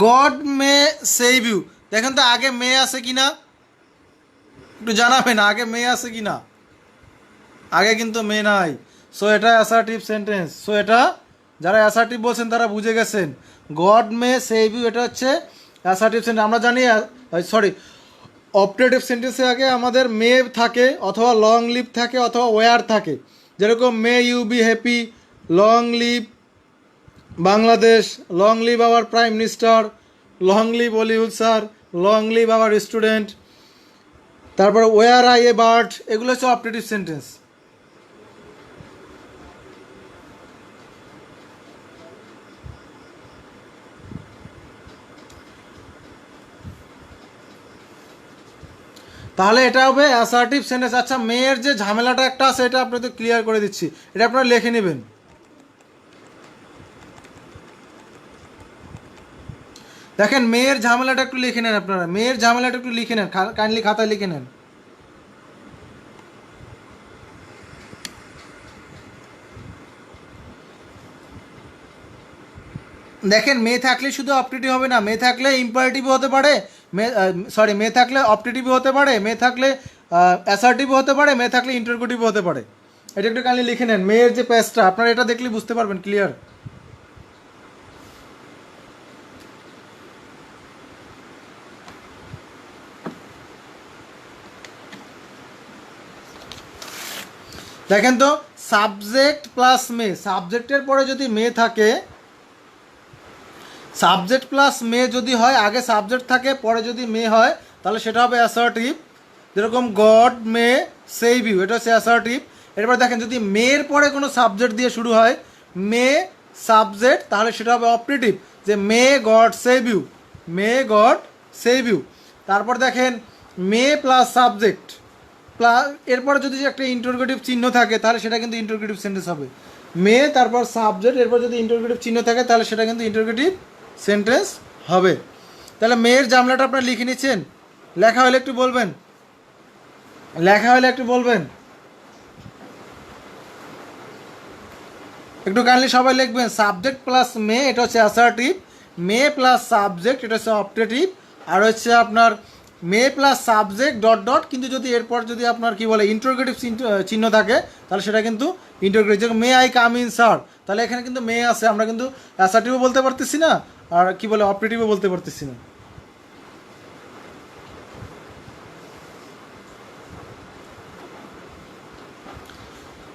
গড মে সেভ ইউ। দেখেন তো আগে মে আছে কি না, একটু জানাবেন আগে মে আছে কি না। আগে কিন্তু মে নাই, সো এটা অ্যাসার্টিভ সেন্টেন্স। সো এটা যারা অ্যাসার্টিভ বলছেন তারা বুঝে গেছেন, গড মে সেভ ইউ এটা হচ্ছে অ্যাসার্টিভ সেন্টেন্স। আমরা জানি সরি, অপারেটিভ সেন্টেন্সে আগে আমাদের মে থাকে, অথবা লং লিভ থাকে, অথবা ওয়ার থাকে। যেরকম may you be happy, long live Bangladesh, long live our prime minister, long live Bollywood sir, long live our student. তারপর ওয়ার আই এ বার্ড, এগুলো হচ্ছে অপারেটিভ সেন্টেন্স। তাহলে এটা হবে অ্যাসার্টিভ সেন্টেন্স। আচ্ছা মেয়ের যে ঝামেলাটা একটা আছে এটা আপনাদের ক্লিয়ার করে দিচ্ছি, এটা আপনারা লিখে নেবেন। দেখেন মেয়ের ঝামেলাটা একটু লিখে নেন, আপনারা মেয়ের ঝামেলাটা একটু লিখে নেন, কাইন্ডলি খাতায় লিখে নেন। দেখেন মে থাকলে শুধু অপারেটিভ হবে না, মে থাকলে ইম্পারেটিভ হতে পারে, মে থাকলে অপারেটিভ হতে পারে, মে থাকলে অ্যাসার্টিভ হতে পারে, মে থাকলে ইন্টারোগেটিভ হতে পারে। এটা একটু কাইন্ডলি লিখে নেন, মেয়ের যে প্যাচটা আপনারা এটা দেখলে বুঝতে পারবেন ক্লিয়ার। দেখেন তো সাবজেক্ট প্লাস মে, সাবজেক্টের পরে যদি মে থাকে, সাবজেক্ট প্লাস মে যদি হয়, আগে সাবজেক্ট থাকে পরে যদি মে হয় তাহলে সেটা হবে অ্যাসার্টিভ। যেরকম গড মে সেভ ইউ, এটা হচ্ছে অ্যাসার্টিভ। এরপর দেখেন যদি মের পরে কোনো সাবজেক্ট দিয়ে শুরু হয়, মে সাবজেক্ট, তাহলে সেটা হবে অপারেটিভ। যে may God save you, may God save you. তারপর দেখেন মে প্লাস সাবজেক্ট প্লাস, এরপরে যদি একটা ইন্টারোগেটিভ চিহ্ন থাকে তাহলে সেটা কিন্তু ইন্টারোগেটিভ সেন্টেন্স হবে। মে তারপর সাবজেক্ট, এরপর যদি ইন্টারোগেটিভ চিহ্ন থাকে তাহলে সেটা কিন্তু ইন্টারোগেটিভ সেন্টেন্স হবে। তাহলে মেয়ের জামলাটা আপনারা লিখে নিচ্ছেন, লেখা হলে একটু বলবেন, লেখা হলে একটু বলবেন, একটু কাইন্ডলি সবাই লিখবেন। সাবজেক্ট প্লাস মে এটা হচ্ছে অ্যাসার্টিভ, মে প্লাস সাবজেক্ট এটা হচ্ছে অপটেটিভ, আর হচ্ছে আপনার may plus subject dot dot, কিন্তু যদি এরপর যদি আপনার কি বলে ইন্টারোগেটিভ চিহ্ন থাকে তাহলে সেটা কিন্তু ইন্টারোগেটিভ। যেমন may I come in sir, তাহলে এখানে কিন্তু মে আছে, আমরা কিন্তু অ্যাসার্টিভও বলতে পারতেছি না আর কি বলে অপটেটিভও বলতে পারতেছি না।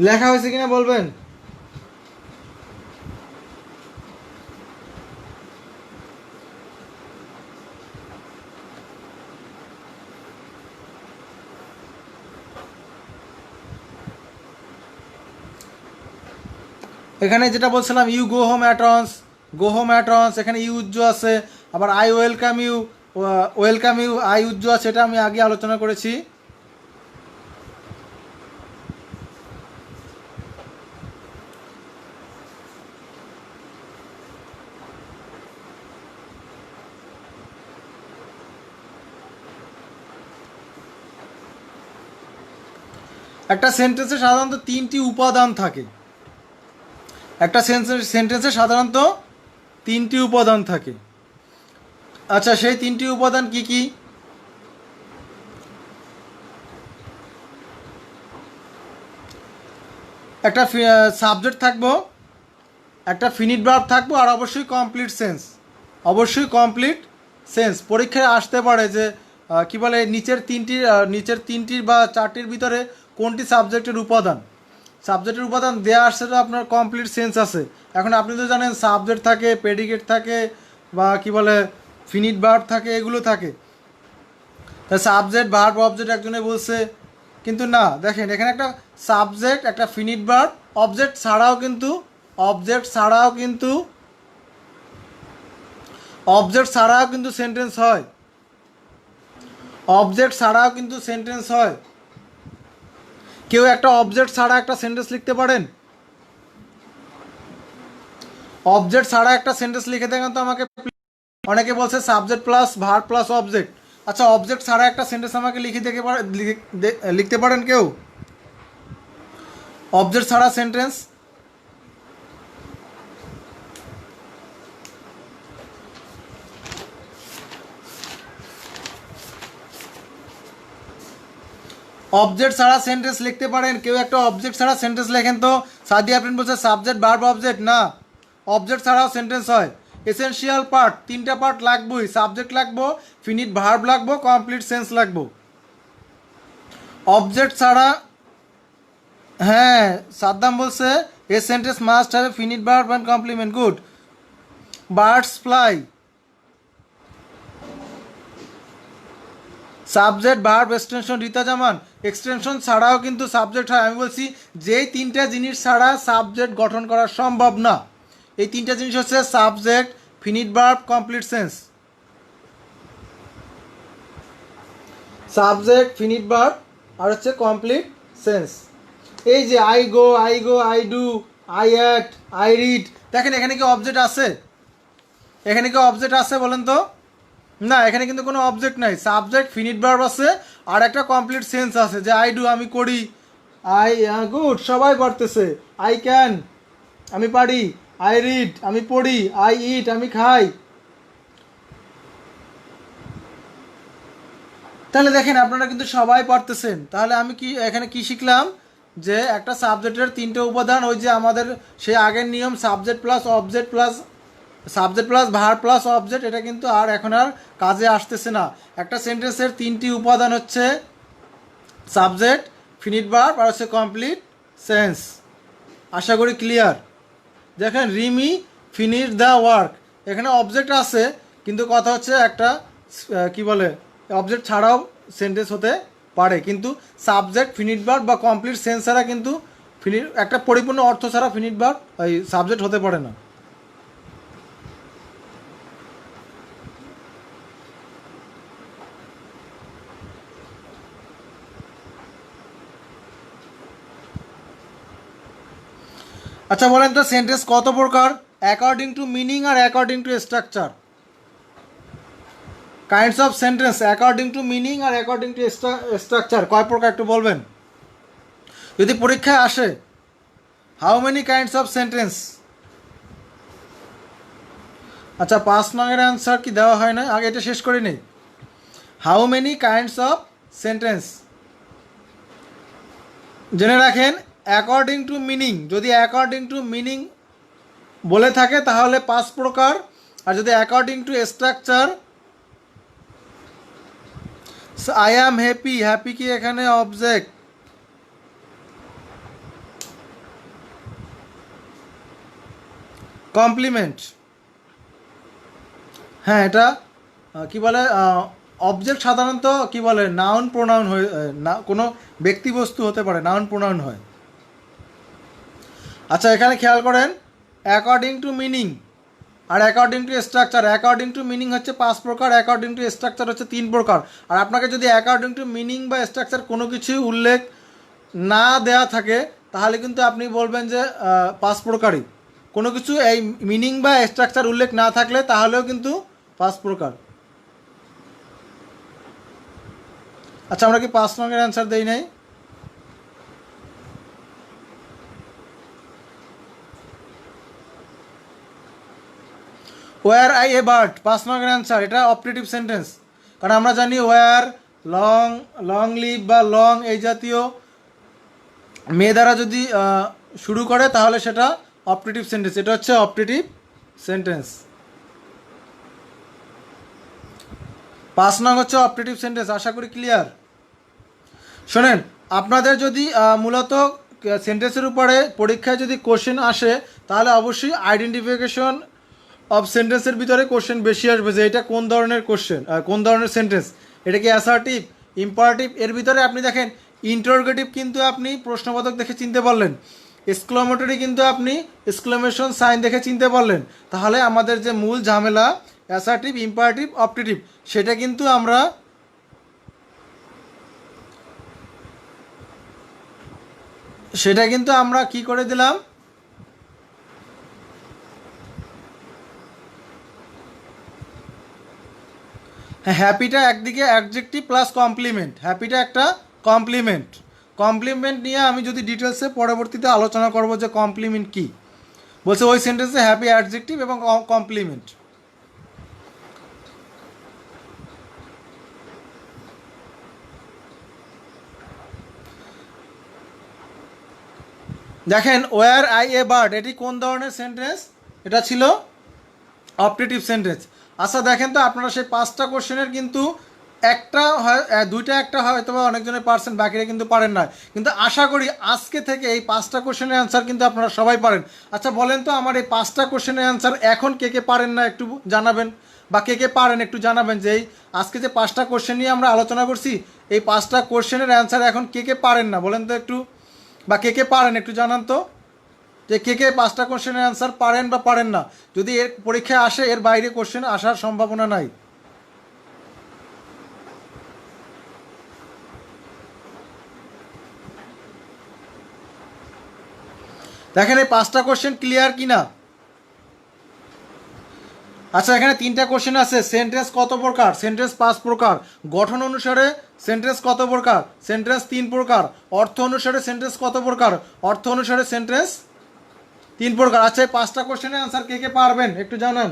লেখা হয়েছে কিনা বলবেন। এখানে যেটা বলছিলাম you go home at once, go home at once, এখানে ইউজ্জ আছে, আবার I welcome you, welcome you I উজ্জ আছে, এটা আমি আগে আলোচনা করেছি। একটা সেন্টেন্সে সাধারণত তিনটি উপাদান থাকে, একটা সেন্টেন্সে সাধারণত তিনটি উপাদান থাকে। আচ্ছা সেই তিনটি উপাদান কি কি? একটা সাবজেক্ট থাকবো, একটা ফিনিট ভার্ব থাকবো, আর অবশ্যই কমপ্লিট সেন্স, অবশ্যই কমপ্লিট সেন্স। পরীক্ষায় আসতে পারে যে কি বলে নিচের তিনটির বা চারটির ভিতরে কোনটি সাবজেক্টের উপাদান। সাবজেক্টের উপাদান দেওয়া আসছে তো আপনার কমপ্লিট সেন্স আছে। এখন আপনি তো জানেন সাবজেক্ট থাকে, প্রেডিকেট থাকে, বা কি বলে ফিনিট ভার্ব থাকে, এগুলো থাকে। তা সাবজেক্ট ভার্ব অবজেক্ট একজনে বলছে, কিন্তু না, দেখেন এখানে একটা সাবজেক্ট, একটা ফিনিট ভার্ব, অবজেক্ট ছাড়াও কিন্তু সেন্টেন্স হয়, অবজেক্ট ছাড়াও কিন্তু সেন্টেন্স হয়। কেউ একটা অবজেক্ট ছাড়া একটা সেন্টেন্স লিখতে পারেন? অবজেক্ট ছাড়া একটা সেন্টেন্স লিখে দেখেন তো আমাকে। অনেকে বলছে subject plus verb plus object. আচ্ছা অবজেক্ট ছাড়া একটা সেন্টেন্স আমাকে লিখতে পারেন কেউ? অবজেক্ট ছাড়া সেন্টেন্স, অবজেক্ট ছাড়া সেন্টেন্স লিখতে পারেন কেউ? একটা অবজেক্ট ছাড়া সেন্টেন্স লেখেন তো। সাদিয়া আপনি বলছে সাবজেক্ট ভার্ব অবজেক্ট, না, অবজেক্ট ছাড়াও সেন্টেন্স হয়। এসেনশিয়াল পার্ট, তিনটা পার্ট লাগবেই, সাবজেক্ট লাগবো, ফিনিট ভার্ব লাগবো, কমপ্লিট সেন্স লাগবো। অবজেক্ট ছাড়া, হ্যাঁ সাদ্দাম বলছে a sentence must have a finite verb and complement, good. Birds fly, subject verb extension, Rita Zaman extension ছাড়াও কিন্তু সাবজেক্ট হয়। আমি বলছি যেই তিনটা জিনিস ছাড়া সাবজেক্ট গঠন করা সম্ভব না, এই তিনটা জিনিস হচ্ছে subject, finite verb, complete sense. Subject, finite verb আর হচ্ছে কমপ্লিট সেন্স। এই যে I go, I do, I act, I read, দেখেন এখানে কি অবজেক্ট আছে? এখানে কি অবজেক্ট আছে বলেন তো? না, এখানে কিন্তু কোনো অবজেক্ট নাই। সাবজেক্ট, ফিনিট ভার্ব আছে, আর একটা কমপ্লিট সেন্স আছে যে আই ডু আমি করি, আই গুড সবাই পারতেছে, আই ক্যান আমি পারি, আই রিড আমি পড়ি, আই ইট আমি খাই। তাহলে দেখেন আপনারা কিন্তু সবাই পারতেছেন। তাহলে আমি কি এখানে কি শিখলাম? যে একটা সাবজেক্টের তিনটে উপাদান, ওই যে আমাদের সেই আগের নিয়ম subject plus verb plus object, এটা কিন্তু আর এখন আর কাজে আসতেছে না। একটা সেন্টেন্সের তিনটি উপাদান হচ্ছে সাবজেক্ট, ফিনিট ভার্ব আর হচ্ছে কমপ্লিট সেন্স। আশা করি ক্লিয়ার। দেখেন রিমি ফিনিশ দ্য ওয়ার্ক, এখানে অবজেক্ট আছে, কিন্তু কথা হচ্ছে একটা কি বলে অবজেক্ট ছাড়াও সেন্টেন্স হতে পারে, কিন্তু সাবজেক্ট, ফিনিট ভার্ব বা কমপ্লিট সেন্স ছাড়া কিন্তু ফিনিট, একটা পরিপূর্ণ অর্থ ছাড়া ফিনিট ভার্ব এই সাবজেক্ট হতে পারে না। আচ্ছা বলেন তো সেন্টেন্স কত প্রকার অ্যাকর্ডিং টু মিনিং আর according to structure? Kinds of sentence according to meaning আর অ্যাকর্ডিং টু স্ট্রাকচার কয় প্রকার একটু বলবেন যদি পরীক্ষায় আসে? How many kinds of sentence? আচ্ছা 5 নংয়ের অ্যান্সার কি দেওয়া হয় না? আগে এটা শেষ করে নেই। How many kinds of sentence জেনে রাখেন। অ্যাকর্ডিং টু মিনিং, যদি অ্যাকর্ডিং টু মিনিং বলে থাকে তাহলে 5 প্রকার, আর যদি according to structure, I am happy, happy কি এখানে অবজেক্ট? কমপ্লিমেন্ট, হ্যাঁ এটা কি বলে অবজেক্ট সাধারণত কি বলে নাউন প্রোনাউন হয়ে না, কোনো ব্যক্তিবস্তু হতে পারে, নাউন প্রোনাউন হয়। আচ্ছা এখানে খেয়াল করেন অ্যাকর্ডিং টু মিনিং আর according to structure. According to meaning হচ্ছে 5 প্রকার, অ্যাকর্ডিং টু স্ট্রাকচার হচ্ছে 3 প্রকার। আর আপনাকে যদি অ্যাকর্ডিং টু মিনিং বা স্ট্রাকচার কোনো কিছুই উল্লেখ না দেয়া থাকে তাহলে কিন্তু আপনি বলবেন যে 5 প্রকারই। কোনো কিছু এই মিনিং বা স্ট্রাকচার উল্লেখ না থাকলে তাহলেও কিন্তু 5 প্রকার। আচ্ছা আমরা কি 5 নংয়ের অ্যান্সার দেই নাই? ওয়ার আই এ বার্ড 5 নংয়ের অ্যান্সার, এটা অপারেটিভ সেন্টেন্স। কারণ আমরা জানি ওয়ার, লং, লং লিভ বা লং এই জাতীয় মেয়ে দ্বারা যদি শুরু করে তাহলে সেটা অপারেটিভ সেন্টেন্স, এটা হচ্ছে অপারেটিভ সেন্টেন্স। 5 নং হচ্ছে অপারেটিভ সেন্টেন্স। আশা করি ক্লিয়ার। শোনেন আপনাদের যদি মূলত সেন্টেন্সের উপরে পরীক্ষায় যদি কোশ্চেন আসে তাহলে অবশ্যই আইডেন্টিফিকেশন অফ সেন্টেন্সের ভিতরে কোশ্চেন বেশি আসবে, যে এটা কোন ধরনের কোশ্চেন, কোন ধরনের সেন্টেন্স, এটা কি অ্যাসার্টিভ, ইম্পারেটিভ। এর ভিতরে আপনি দেখেন ইন্টারোগেটিভ কিন্তু আপনি প্রশ্নবোধক দেখে চিনতে পারলেন, এক্সক্লামেটরি কিন্তু আপনি এক্সক্লামেশন সাইন দেখে চিনতে পারলেন। তাহলে আমাদের যে মূল ঝামেলা অ্যাসার্টিভ, ইম্পারেটিভ, অপটেটিভ, সেটা কিন্তু আমরা কি করে দিলাম, হ্যাঁ হ্যাপিটা একদিকে অ্যাডজেক্টিভ প্লাস কমপ্লিমেন্ট, হ্যাপিটা একটা কমপ্লিমেন্ট। কমপ্লিমেন্ট নিয়ে আমি যদি ডিটেলসে পরবর্তীতে আলোচনা করব যে কমপ্লিমেন্ট কি বলছে ওই সেন্টেন্সে হ্যাপি অ্যাডজেক্টিভ এবং কমপ্লিমেন্ট। দেখেন ওয়ার আই এ বার্ড, এটি কোন ধরনের সেন্টেন্স? এটা ছিল অপারেটিভ সেন্টেন্স। আচ্ছা দেখেন তো আপনারা সেই 5টা কোশ্চেনের কিন্তু একটা হয়, দুইটা একটা হয়তো বা অনেকজনের পারছেন, বাকিরা কিন্তু পারেন না। কিন্তু আশা করি আজকে থেকে এই 5টা কোশ্চেনের অ্যান্সার কিন্তু আপনারা সবাই পারেন। আচ্ছা বলেন তো আমার এই 5টা কোশ্চেনের অ্যান্সার এখন কে কে পারেন না একটু জানাবেন, বা কে কে পারেন একটু জানাবেন যে এই আজকে যে 5টা কোশ্চেন নিয়ে আমরা আলোচনা করছি এই 5টা কোশ্চেনের অ্যান্সার এখন কে কে পারেন না বলেন তো একটু, বা কে কে পারেন একটু জানান তো যে কে কে 5টা কোশ্চেনের অ্যান্সার পারেন বা পারেন না। যদি এর পরীক্ষায় আসে এর বাইরে কোশ্চেন আসার সম্ভাবনা নাই। দেখেন এই 5টা কোশ্চেন ক্লিয়ার কি না? আচ্ছা এখানে 3টা কোশ্চেন আছে, সেন্টেন্স কত প্রকার? সেন্টেন্স 5 প্রকার। গঠন অনুসারে সেন্টেন্স কত প্রকার? সেন্টেন্স 3 প্রকার। অর্থ অনুসারে সেন্টেন্স কত প্রকার? অর্থ অনুসারে সেন্টেন্স 3 প্রকার। আচ্ছা এই 5টা কোশ্চেনের অ্যান্সার কে কে পারবেন একটু জানান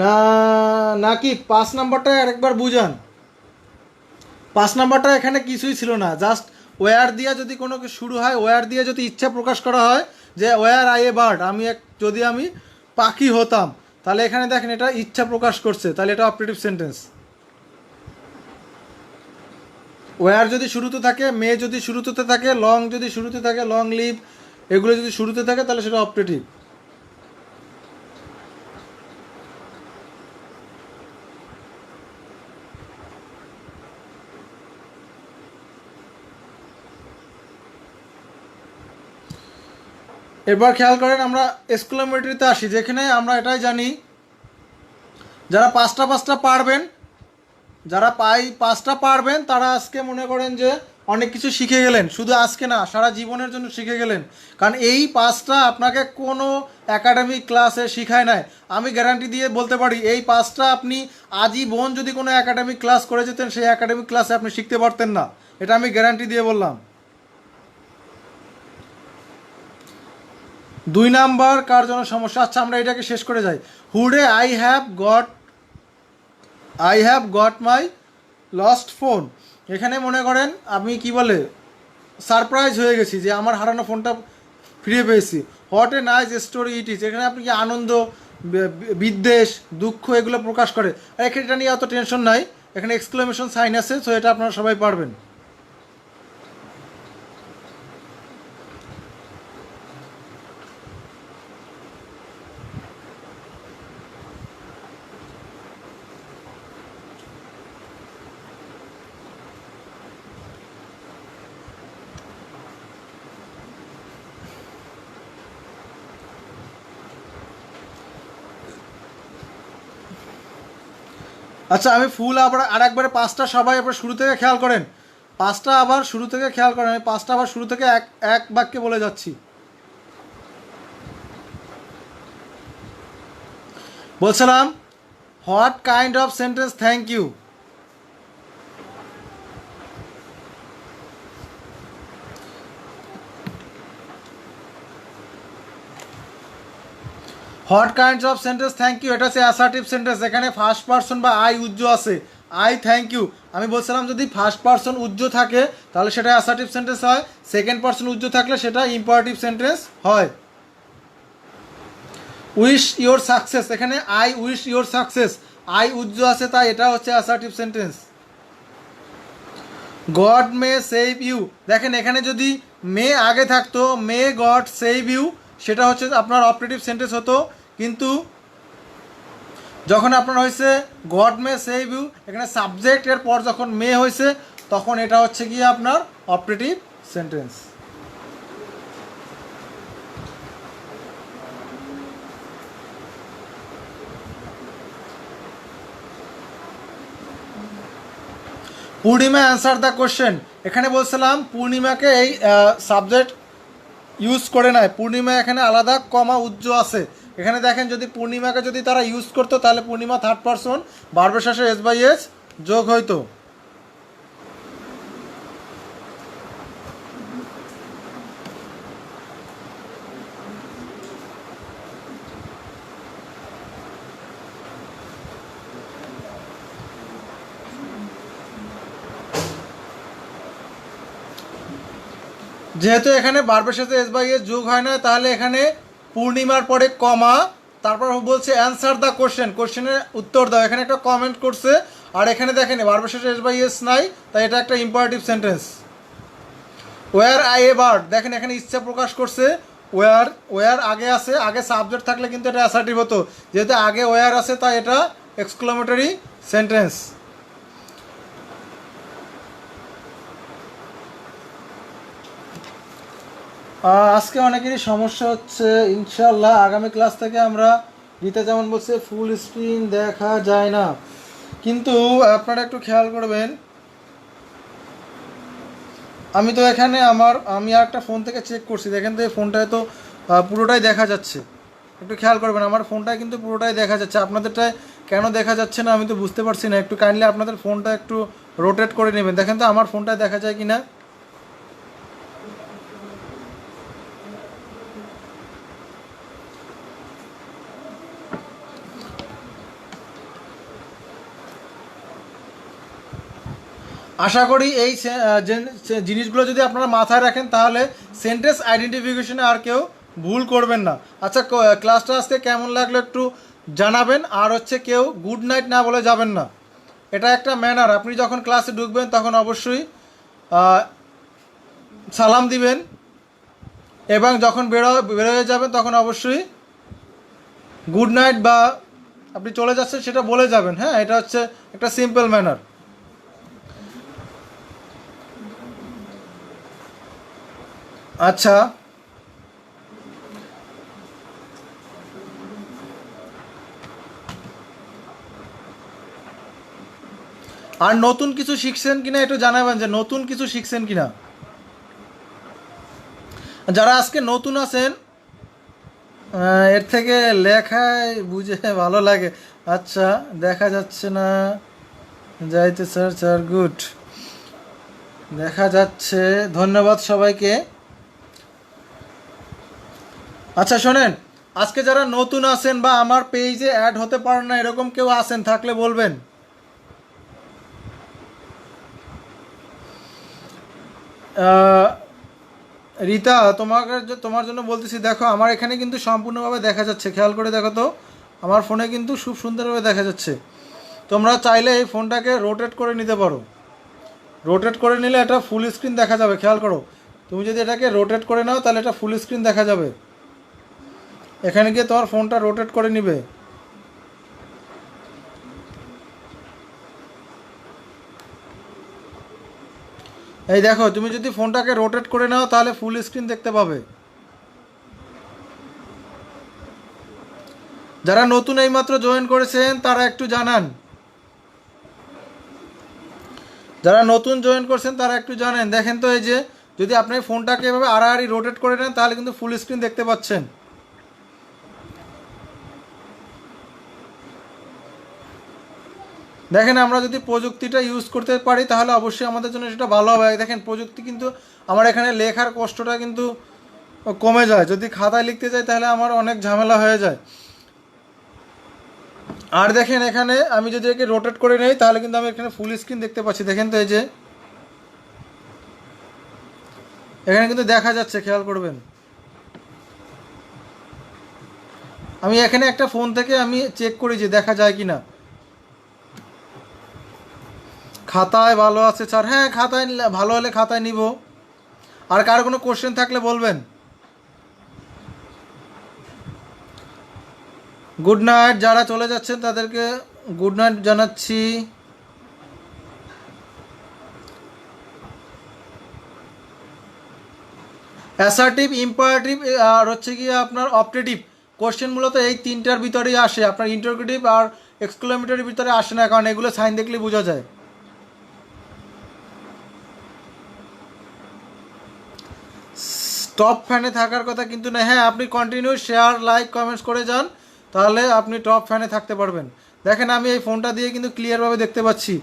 না, নাকি 5 নাম্বারটা আরেকবার বুঝান। 5 নাম্বারটা এখানে কিছুই ছিল না, জাস্ট ওয়ার দিয়ে যদি কোনো কিছু শুরু হয়, ওয়ার দিয়ে যদি ইচ্ছা প্রকাশ করা হয় যে ওয়ার আই এ বার্ড, যদি আমি পাখি হতাম, তাহলে এখানে দেখেন এটা ইচ্ছা প্রকাশ করছে, তাহলে এটা অপারেটিভ সেন্টেন্স। ওয়ার যদি শুরুতে থাকে, মে যদি শুরুতে থাকে, লং যদি শুরুতে থাকে, লং লিভ এগুলো যদি শুরুতে থাকে তাহলে সেটা অপারেটিভ। এবার খেয়াল করেন আমরা এক্সক্লামেটরিতে আসি, যেখানে আমরা এটাই জানি যারা 5টা পারবেন, যারা 5টা পারবেন তারা আজকে মনে করেন যে অনেক কিছু শিখে গেলেন, শুধু আজকে না, সারা জীবনের জন্য শিখে গেলেন। কারণ এই পাঁচটা আপনাকে কোনো একাডেমিক ক্লাসে শিখায় নাই। আমি গ্যারান্টি দিয়ে বলতে পারি এই পাঁচটা আপনি আজীবন যদি কোনো একাডেমিক ক্লাস করে যেতেন, সেই একাডেমিক ক্লাসে আপনি শিখতে পারতেন না। এটা আমি গ্যারান্টি দিয়ে বললাম। 2 নাম্বার কার জন্য সমস্যা? আচ্ছা, আমরা এটাকে শেষ করে যাই। Would that I have got my lost phone. এখানে মনে করেন আমি কি বলে সারপ্রাইজ হয়ে গেছি যে আমার হারানো ফোনটা ফিরে পেয়েছি। What a nice story it is. এখানে আপনি কি আনন্দ, বিদ্বেষ, দুঃখ এগুলো প্রকাশ করে। আর এখানে এটা নিয়ে অত টেনশন নাই, এখানে এক্সক্লেমেশন সাইন আছে, সো এটা আপনারা সবাই পারবেন। আচ্ছা, আমি ফুল আবার আরেকবারে পাঁচটা সবাই আবার শুরু থেকে খেয়াল করেন। পাঁচটা আবার শুরু থেকে খেয়াল করেন, আমি পাঁচটা আবার শুরু থেকে এক এক বাক্যে বলে যাচ্ছি। বলছিলাম, what kind of sentence thank you. What kinds of sentence thank you, এটা হচ্ছে অ্যাসার্টিভ সেন্টেন্স। এখানে ফার্স্ট পার্সন বা আই উজ্জ আছে, আই থ্যাংক ইউ। আমি বলছিলাম যদি ফার্স্ট পার্সন উজ্জ থাকে তাহলে সেটা অ্যাসার্টিভ সেন্টেন্স হয়, সেকেন্ড পার্সন উজ্জ থাকলে সেটা ইম্পারেটিভ সেন্টেন্স হয়। উইশ ইওর সাকসেস, এখানে I wish your success, I উজ্জ আছে তাই এটা হচ্ছে assertive sentence. God may save you, দেখেন এখানে যদি মে আগে থাকতো, মে গড সেভ ইউ, সেটা হচ্ছে আপনার অপারেটিভ সেন্টেন্স হতো। কিন্তু যখন আপনার হয়েছে গড মে সেভ ইউ, এখানে সাবজেক্ট এর পর যখন মে হয়েছে তখন এটা হচ্ছে গিয়ে আপনার operative sentence. Purnima answer the question, এখানে বলছিলাম পূর্ণিমাকে এই সাবজেক্ট ইউজ করে নাই, পূর্ণিমা এখানে আলাদা কমা উজ্জ আছে। এখানে দেখেন যদি পূর্ণিমাকে যদি তারা ইউজ করতো তাহলে পূর্ণিমা থার্ড পারসন, ভার্বের শেষে এস বাই এস যোগ হইতো। যেহেতু এখানে ভার্বের সাথে এস বাই এস যোগ হয় না, তাহলে এখানে পূর্ণিমার পরে কমা, তারপর বলছে অ্যান্সার দ্য কোশ্চেন, কোশ্চেনের উত্তর দাও। এখানে একটা কমেন্ট করছে, আর এখানে দেখেন ভার্বের সাথে এস বাই এস নাই, তাই এটা একটা imperative sentence. Were I a bird, দেখেন এখানে ইচ্ছা প্রকাশ করছে। ওয়ার, ওয়ার আগে আছে, আগে সাবজেক্ট থাকলে কিন্তু এটা অ্যাসার্টিভ হতো, যেহেতু আগে ওয়ার আছে তাই এটা এক্সক্লামেটরি সেন্টেন্স। আজকে অনেকেরই সমস্যা হচ্ছে, ইনশাল্লাহ আগামী ক্লাস থেকে আমরা, রীতা যেমন বলছে ফুল স্ক্রিন দেখা যায় না, কিন্তু আপনারা একটু খেয়াল করবেন, আমি তো এখানে আমি আর একটা ফোন থেকে চেক করছি, দেখেন তো এই ফোনটায় তো পুরোটাই দেখা যাচ্ছে। একটু খেয়াল করবেন, আমার ফোনটায় কিন্তু পুরোটাই দেখা যাচ্ছে, আপনাদেরটায় কেন দেখা যাচ্ছে না আমি তো বুঝতে পারছি না। একটু কাইন্ডলি আপনাদের ফোনটা একটু রোটেট করে নেবেন, দেখেন তো আমার ফোনটায় দেখা যায় কি না। আশা করি এই জিনিসগুলো যদি আপনারা মাথায় রাখেন তাহলে সেন্টেন্স আইডেন্টিফিকেশনে আর কেউ ভুল করবেন না। আচ্ছা, ক্লাসটা আজকে কেমন লাগলো একটু জানাবেন। আর হচ্ছে কেউ গুড নাইট না বলে যাবেন না, এটা একটা ম্যানার। আপনি যখন ক্লাসে ঢুকবেন তখন অবশ্যই সালাম দিবেন, এবং যখন বেরোয় যাবেন তখন অবশ্যই গুড নাইট বা আপনি চলে যাচ্ছেন সেটা বলে যাবেন। হ্যাঁ, এটা হচ্ছে একটা সিম্পল ম্যানার। আচ্ছা, আর নতুন কিছু শিখছেন কিনা একটু জানাবেন, যে নতুন কিছু শিখছেন কিনা। যারা আজকে নতুন আছেন, এর থেকে লেখায় বুঝে ভালো লাগে। আচ্ছা, দেখা যাচ্ছে না, যাইতে স্যার স্যার গুড, দেখা যাচ্ছে, ধন্যবাদ সবাইকে। আচ্ছা শোনেন, আজকে যারা নতুন আছেন বা আমার পেজে অ্যাড হতে পারেন না এরকম কেউ আছেন থাকলে বলবেন। রীতা, তোমার জন্য বলতেছি, দেখো আমার এখানে কিন্তু সম্পূর্ণভাবে দেখা যাচ্ছে, খেয়াল করে দেখো তো, আমার ফোনে কিন্তু খুব সুন্দরভাবে দেখা যাচ্ছে। তোমরা চাইলে এই ফোনটাকে রোটেট করে নিতে পারো, রোটেট করে নিলে এটা ফুল স্ক্রিন দেখা যাবে। খেয়াল করো, তুমি যদি এটাকে রোটেট করে নাও তাহলে এটা ফুল স্ক্রিন দেখা যাবে। এখানে গিয়ে তোমার ফোনটা রোটেট করে নিবে। এই দেখো, তুমি যদি ফোনটাকে রোটেট করে নাও তাহলে ফুল স্ক্রিন দেখতে পাবে। যারা নতুন এইমাত্র জয়েন করেছেন তারা একটু জানান, যারা নতুন জয়েন করছেন তারা একটু জানেন। দেখেন তো, এই যে যদি আপনি ফোনটাকে এভাবে আড়াআড়ি রোটেট করে নেন তাহলে কিন্তু ফুল স্ক্রিন দেখতে পাচ্ছেন। দেখেন, আমরা যদি প্রযুক্তিটা ইউজ করতে পারি তাহলে অবশ্যই আমাদের জন্য সেটা ভালো হবে। দেখেন, প্রযুক্তি কিন্তু আমার এখানে লেখার কষ্টটা কিন্তু কমে যায়। যদি খাতায় লিখতে যাই তাহলে আমার অনেক ঝামেলা হয়ে যায়। আর দেখেন, এখানে আমি যদি একে রোটেট করে নেই তাহলে কিন্তু আমি এখানে ফুল স্ক্রিন দেখতে পাচ্ছি। দেখেন তো, এই যে এখানে কিন্তু দেখা যাচ্ছে, খেয়াল করবেন। আমি এখানে একটা ফোন থেকে আমি চেক করি যে দেখা যায় কি না। খাতায় ভালো আছে স্যার, হ্যাঁ খাতায় ভালো হলে খাতায় নিব। আর কার কোনো কোশ্চেন থাকলে বলবেন। গুড নাইট, যারা চলে যাচ্ছেন তাদেরকে গুড নাইট জানাচ্ছি। অ্যাসার্টিভ, ইম্পারেটিভ আর হচ্ছে কি আপনার অপটেটিভ কোশ্চেন মূলত এই তিনটার ভিতরেই আসে। আপনার ইন্টারোগেটিভ আর এক্সক্লেমেটরির ভিতরে আসে না, কারণ এগুলো সাইন দেখলেই বোঝা যায়। টপ ফ্যানে থাকার কথা কিন্তু না। হ্যাঁ, আপনি কন্টিনিউ শেয়ার, লাইক, কমেন্টস করে যান, তাহলে আপনি টপ ফ্যানে থাকতে পারবেন। দেখেন, আমি এই ফোনটা দিয়ে কিন্তু ক্লিয়ারভাবে দেখতে পাচ্ছি।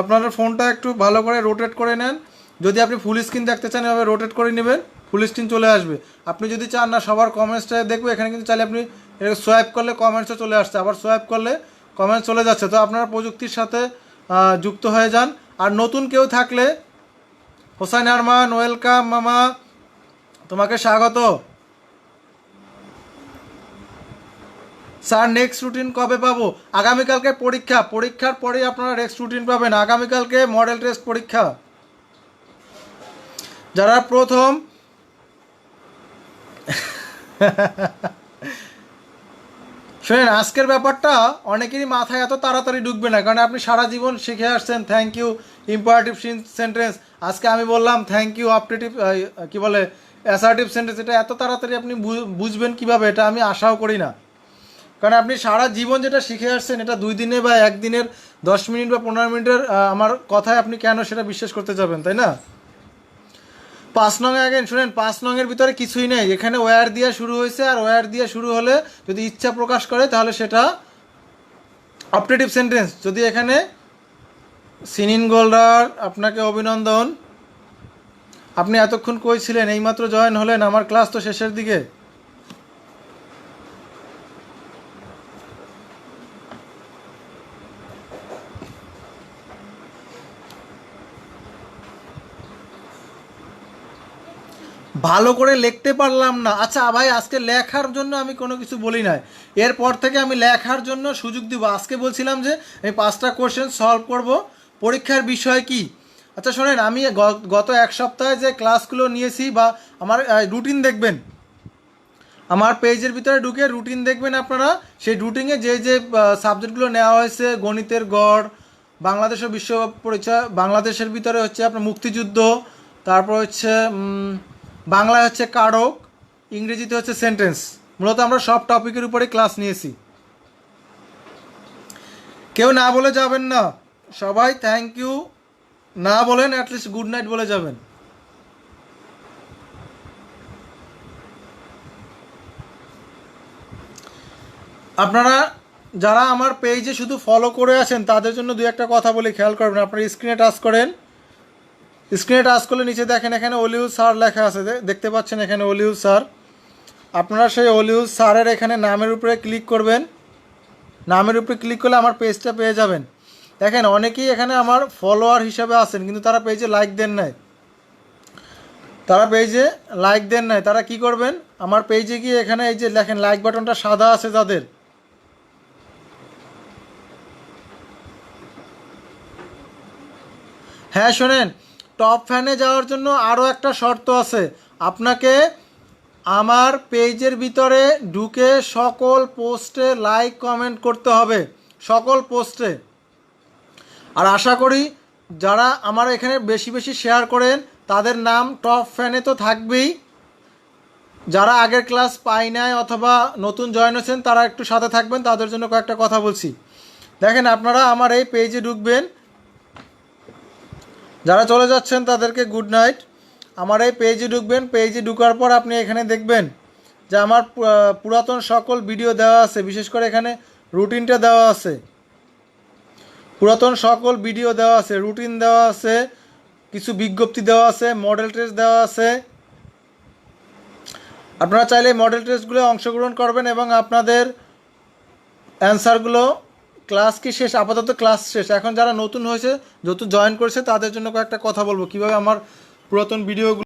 আপনারা ফোনটা একটু ভালো করে রোটেট করে নেন। যদি আপনি ফুল স্ক্রিন দেখতে চান এভাবে রোটেট করে নেবেন, ফুল স্ক্রিন চলে আসবে। আপনি যদি চান না সবার কমেন্টসটা দেখবে, এখানে কিন্তু চাইলে আপনি সোয়াইপ করলে কমেন্টসও চলে আসছে, আবার সোয়াইপ করলে কমেন্টস চলে যাচ্ছে। তো আপনারা প্রযুক্তির সাথে যুক্ত হয়ে যান। আর নতুন কেউ থাকলে, হোসাইন আরমান ওয়েলকাম মামা, তোমাকে স্বাগত। স্যার নেক্সট রুটিন কবে পাবো? আগামীকালকে পরীক্ষা, পরীক্ষার পরেই আপনারা নেক্সট রুটিন পাবেন। আগামীকালকে মডেল টেস্ট পরীক্ষা। যারা প্রথম শোনেন, আজকের ব্যাপারটা অনেকেরই মাথায় এত তাড়াতাড়ি ঢুকবে না, কারণ আপনি সারা জীবন শিখে আসছেন থ্যাংক ইউ, ইম্পারেটিভ সেন্টেন্স। আজকে আমি বললাম থ্যাংক ইউ অপটেটিভ, কি বলে, অ্যাসার্টিভ সেন্টেন্স। এটা এত তাড়াতাড়ি আপনি বুঝবেন কিভাবে, এটা আমি আশাও করি না। কারণ আপনি সারা জীবন যেটা শিখে আসছেন, এটা 2 দিনে বা 1 দিনের 10 মিনিট বা 15 মিনিটের আমার কথায় আপনি কেন সেটা বিশ্বাস করতে যাবেন, তাই না? 5 নং আগেন শুনেন, 5 নংয়ের ভিতরে কিছুই নেই। এখানে ওয়্যার দিয়ে শুরু হয়েছে, আর ওয়্যার দিয়ে শুরু হলে যদি ইচ্ছা প্রকাশ করে তাহলে সেটা অপটেটিভ সেন্টেন্স। যদি এখানে সিনিন গোল্ডার, আপনাকে অভিনন্দন। আপনি এতক্ষণ কই ছিলেন? এইমাত্র জয়েন হলেন, আমার ক্লাস তো শেষের দিকে। ভালো করে লিখতে পারলাম না, আচ্ছা ভাই, আজকে লেখার জন্য আমি কোনো কিছু বলি নাই। এরপর থেকে আমি লেখার জন্য সুযোগ দিব। আজকে বলছিলাম যে আমি 5টা কোশ্চেন সলভ করব, পরীক্ষার বিষয় কি। আচ্ছা শোনেন, আমি গত 1 সপ্তাহে যে ক্লাসগুলো নিয়েছি বা আমার রুটিন দেখবেন, আমার পেজের ভিতরে ঢুকে রুটিন দেখবেন আপনারা। সেই রুটিনে যে যে সাবজেক্টগুলো নেওয়া হয়েছে, গণিতের গড়, বাংলাদেশের বিশ্ব পরিচয়, বাংলাদেশের ভিতরে হচ্ছে আপনার মুক্তিযুদ্ধ, তারপর হচ্ছে বাংলায় হচ্ছে কারক, ইংরেজিতে হচ্ছে সেন্টেন্স। মূলত আমরা সব টপিকের উপরে ক্লাস নিয়েছি। কেউ না বলে যাবেন না, সবাই থ্যাংক ইউ না বলেন অ্যাটলিস্ট গুড নাইট বলে যাবেন। আপনারা যারা আমার পেজে শুধু ফলো করে আছেন তাদের জন্য দুই একটা কথা বলে খেয়াল করবেন। আপনারা স্ক্রিনে টাচ করেন, স্ক্রিনে টাচ করলে নিচে দেখেন এখানে অলিউড স্যার লেখা আছে, দেখতে পাচ্ছেন এখানে অলিউড স্যার। আপনারা সেই অলিউড স্যারের এখানে নামের উপরে ক্লিক করবেন, নামের উপরে ক্লিক করলে আমার পেজটা পেয়ে যাবেন। দেখেন অনেকেই এখানে আমার ফলোয়ার হিসাবে আছেন কিন্তু তারা পেজে লাইক দেন নাই, তারা কি করবেন, আমার পেজে গিয়ে এখানে এই যে লেখেন লাইক বাটনটা সাদা আছে যাদের, হ্যাঁ শোনেন, টপ ফ্যানে যাওয়ার জন্য আরও একটা শর্ত আছে। আপনাকে আমার পেজের ভিতরে ঢুকে সকল পোস্টে লাইক কমেন্ট করতে হবে, সকল পোস্টে। আর আশা করি যারা আমার এখানে বেশি বেশি শেয়ার করেন তাদের নাম টপ ফ্যানে তো থাকবেই। যারা আগের ক্লাস পাই নাই অথবা নতুন জয়েন হয়েছেন তারা একটু সাথে থাকবেন, তাদের জন্য কয়েকটা কথা বলছি। দেখেন আপনারা আমার এই পেজে ঢুকবেন, যারা চলে যাচ্ছেন তাদেরকে গুড নাইট। আমার এই পেজে ঢুকবেন, পেজে ঢুকার পর আপনি এখানে দেখবেন যে আমার পুরাতন সকল ভিডিও দেওয়া আছে, বিশেষ করে এখানে রুটিনটা দেওয়া আছে, পুরাতন সকল ভিডিও দেওয়া আছে, রুটিন দেওয়া আছে, কিছু বিজ্ঞপ্তি দেওয়া আছে, মডেল টেস্ট দেওয়া আছে। আপনারা চাইলে মডেল টেস্টগুলো অংশগ্রহণ করবেন এবং আপনাদের অ্যান্সারগুলো, ক্লাস কি শেষ, আপাতত ক্লাস শেষ। এখন যারা নতুন হয়েছে, নতুন জয়েন করেছে তাদের জন্য কয়েকটা কথা বলবো কীভাবে আমার পুরাতন ভিডিওগুলো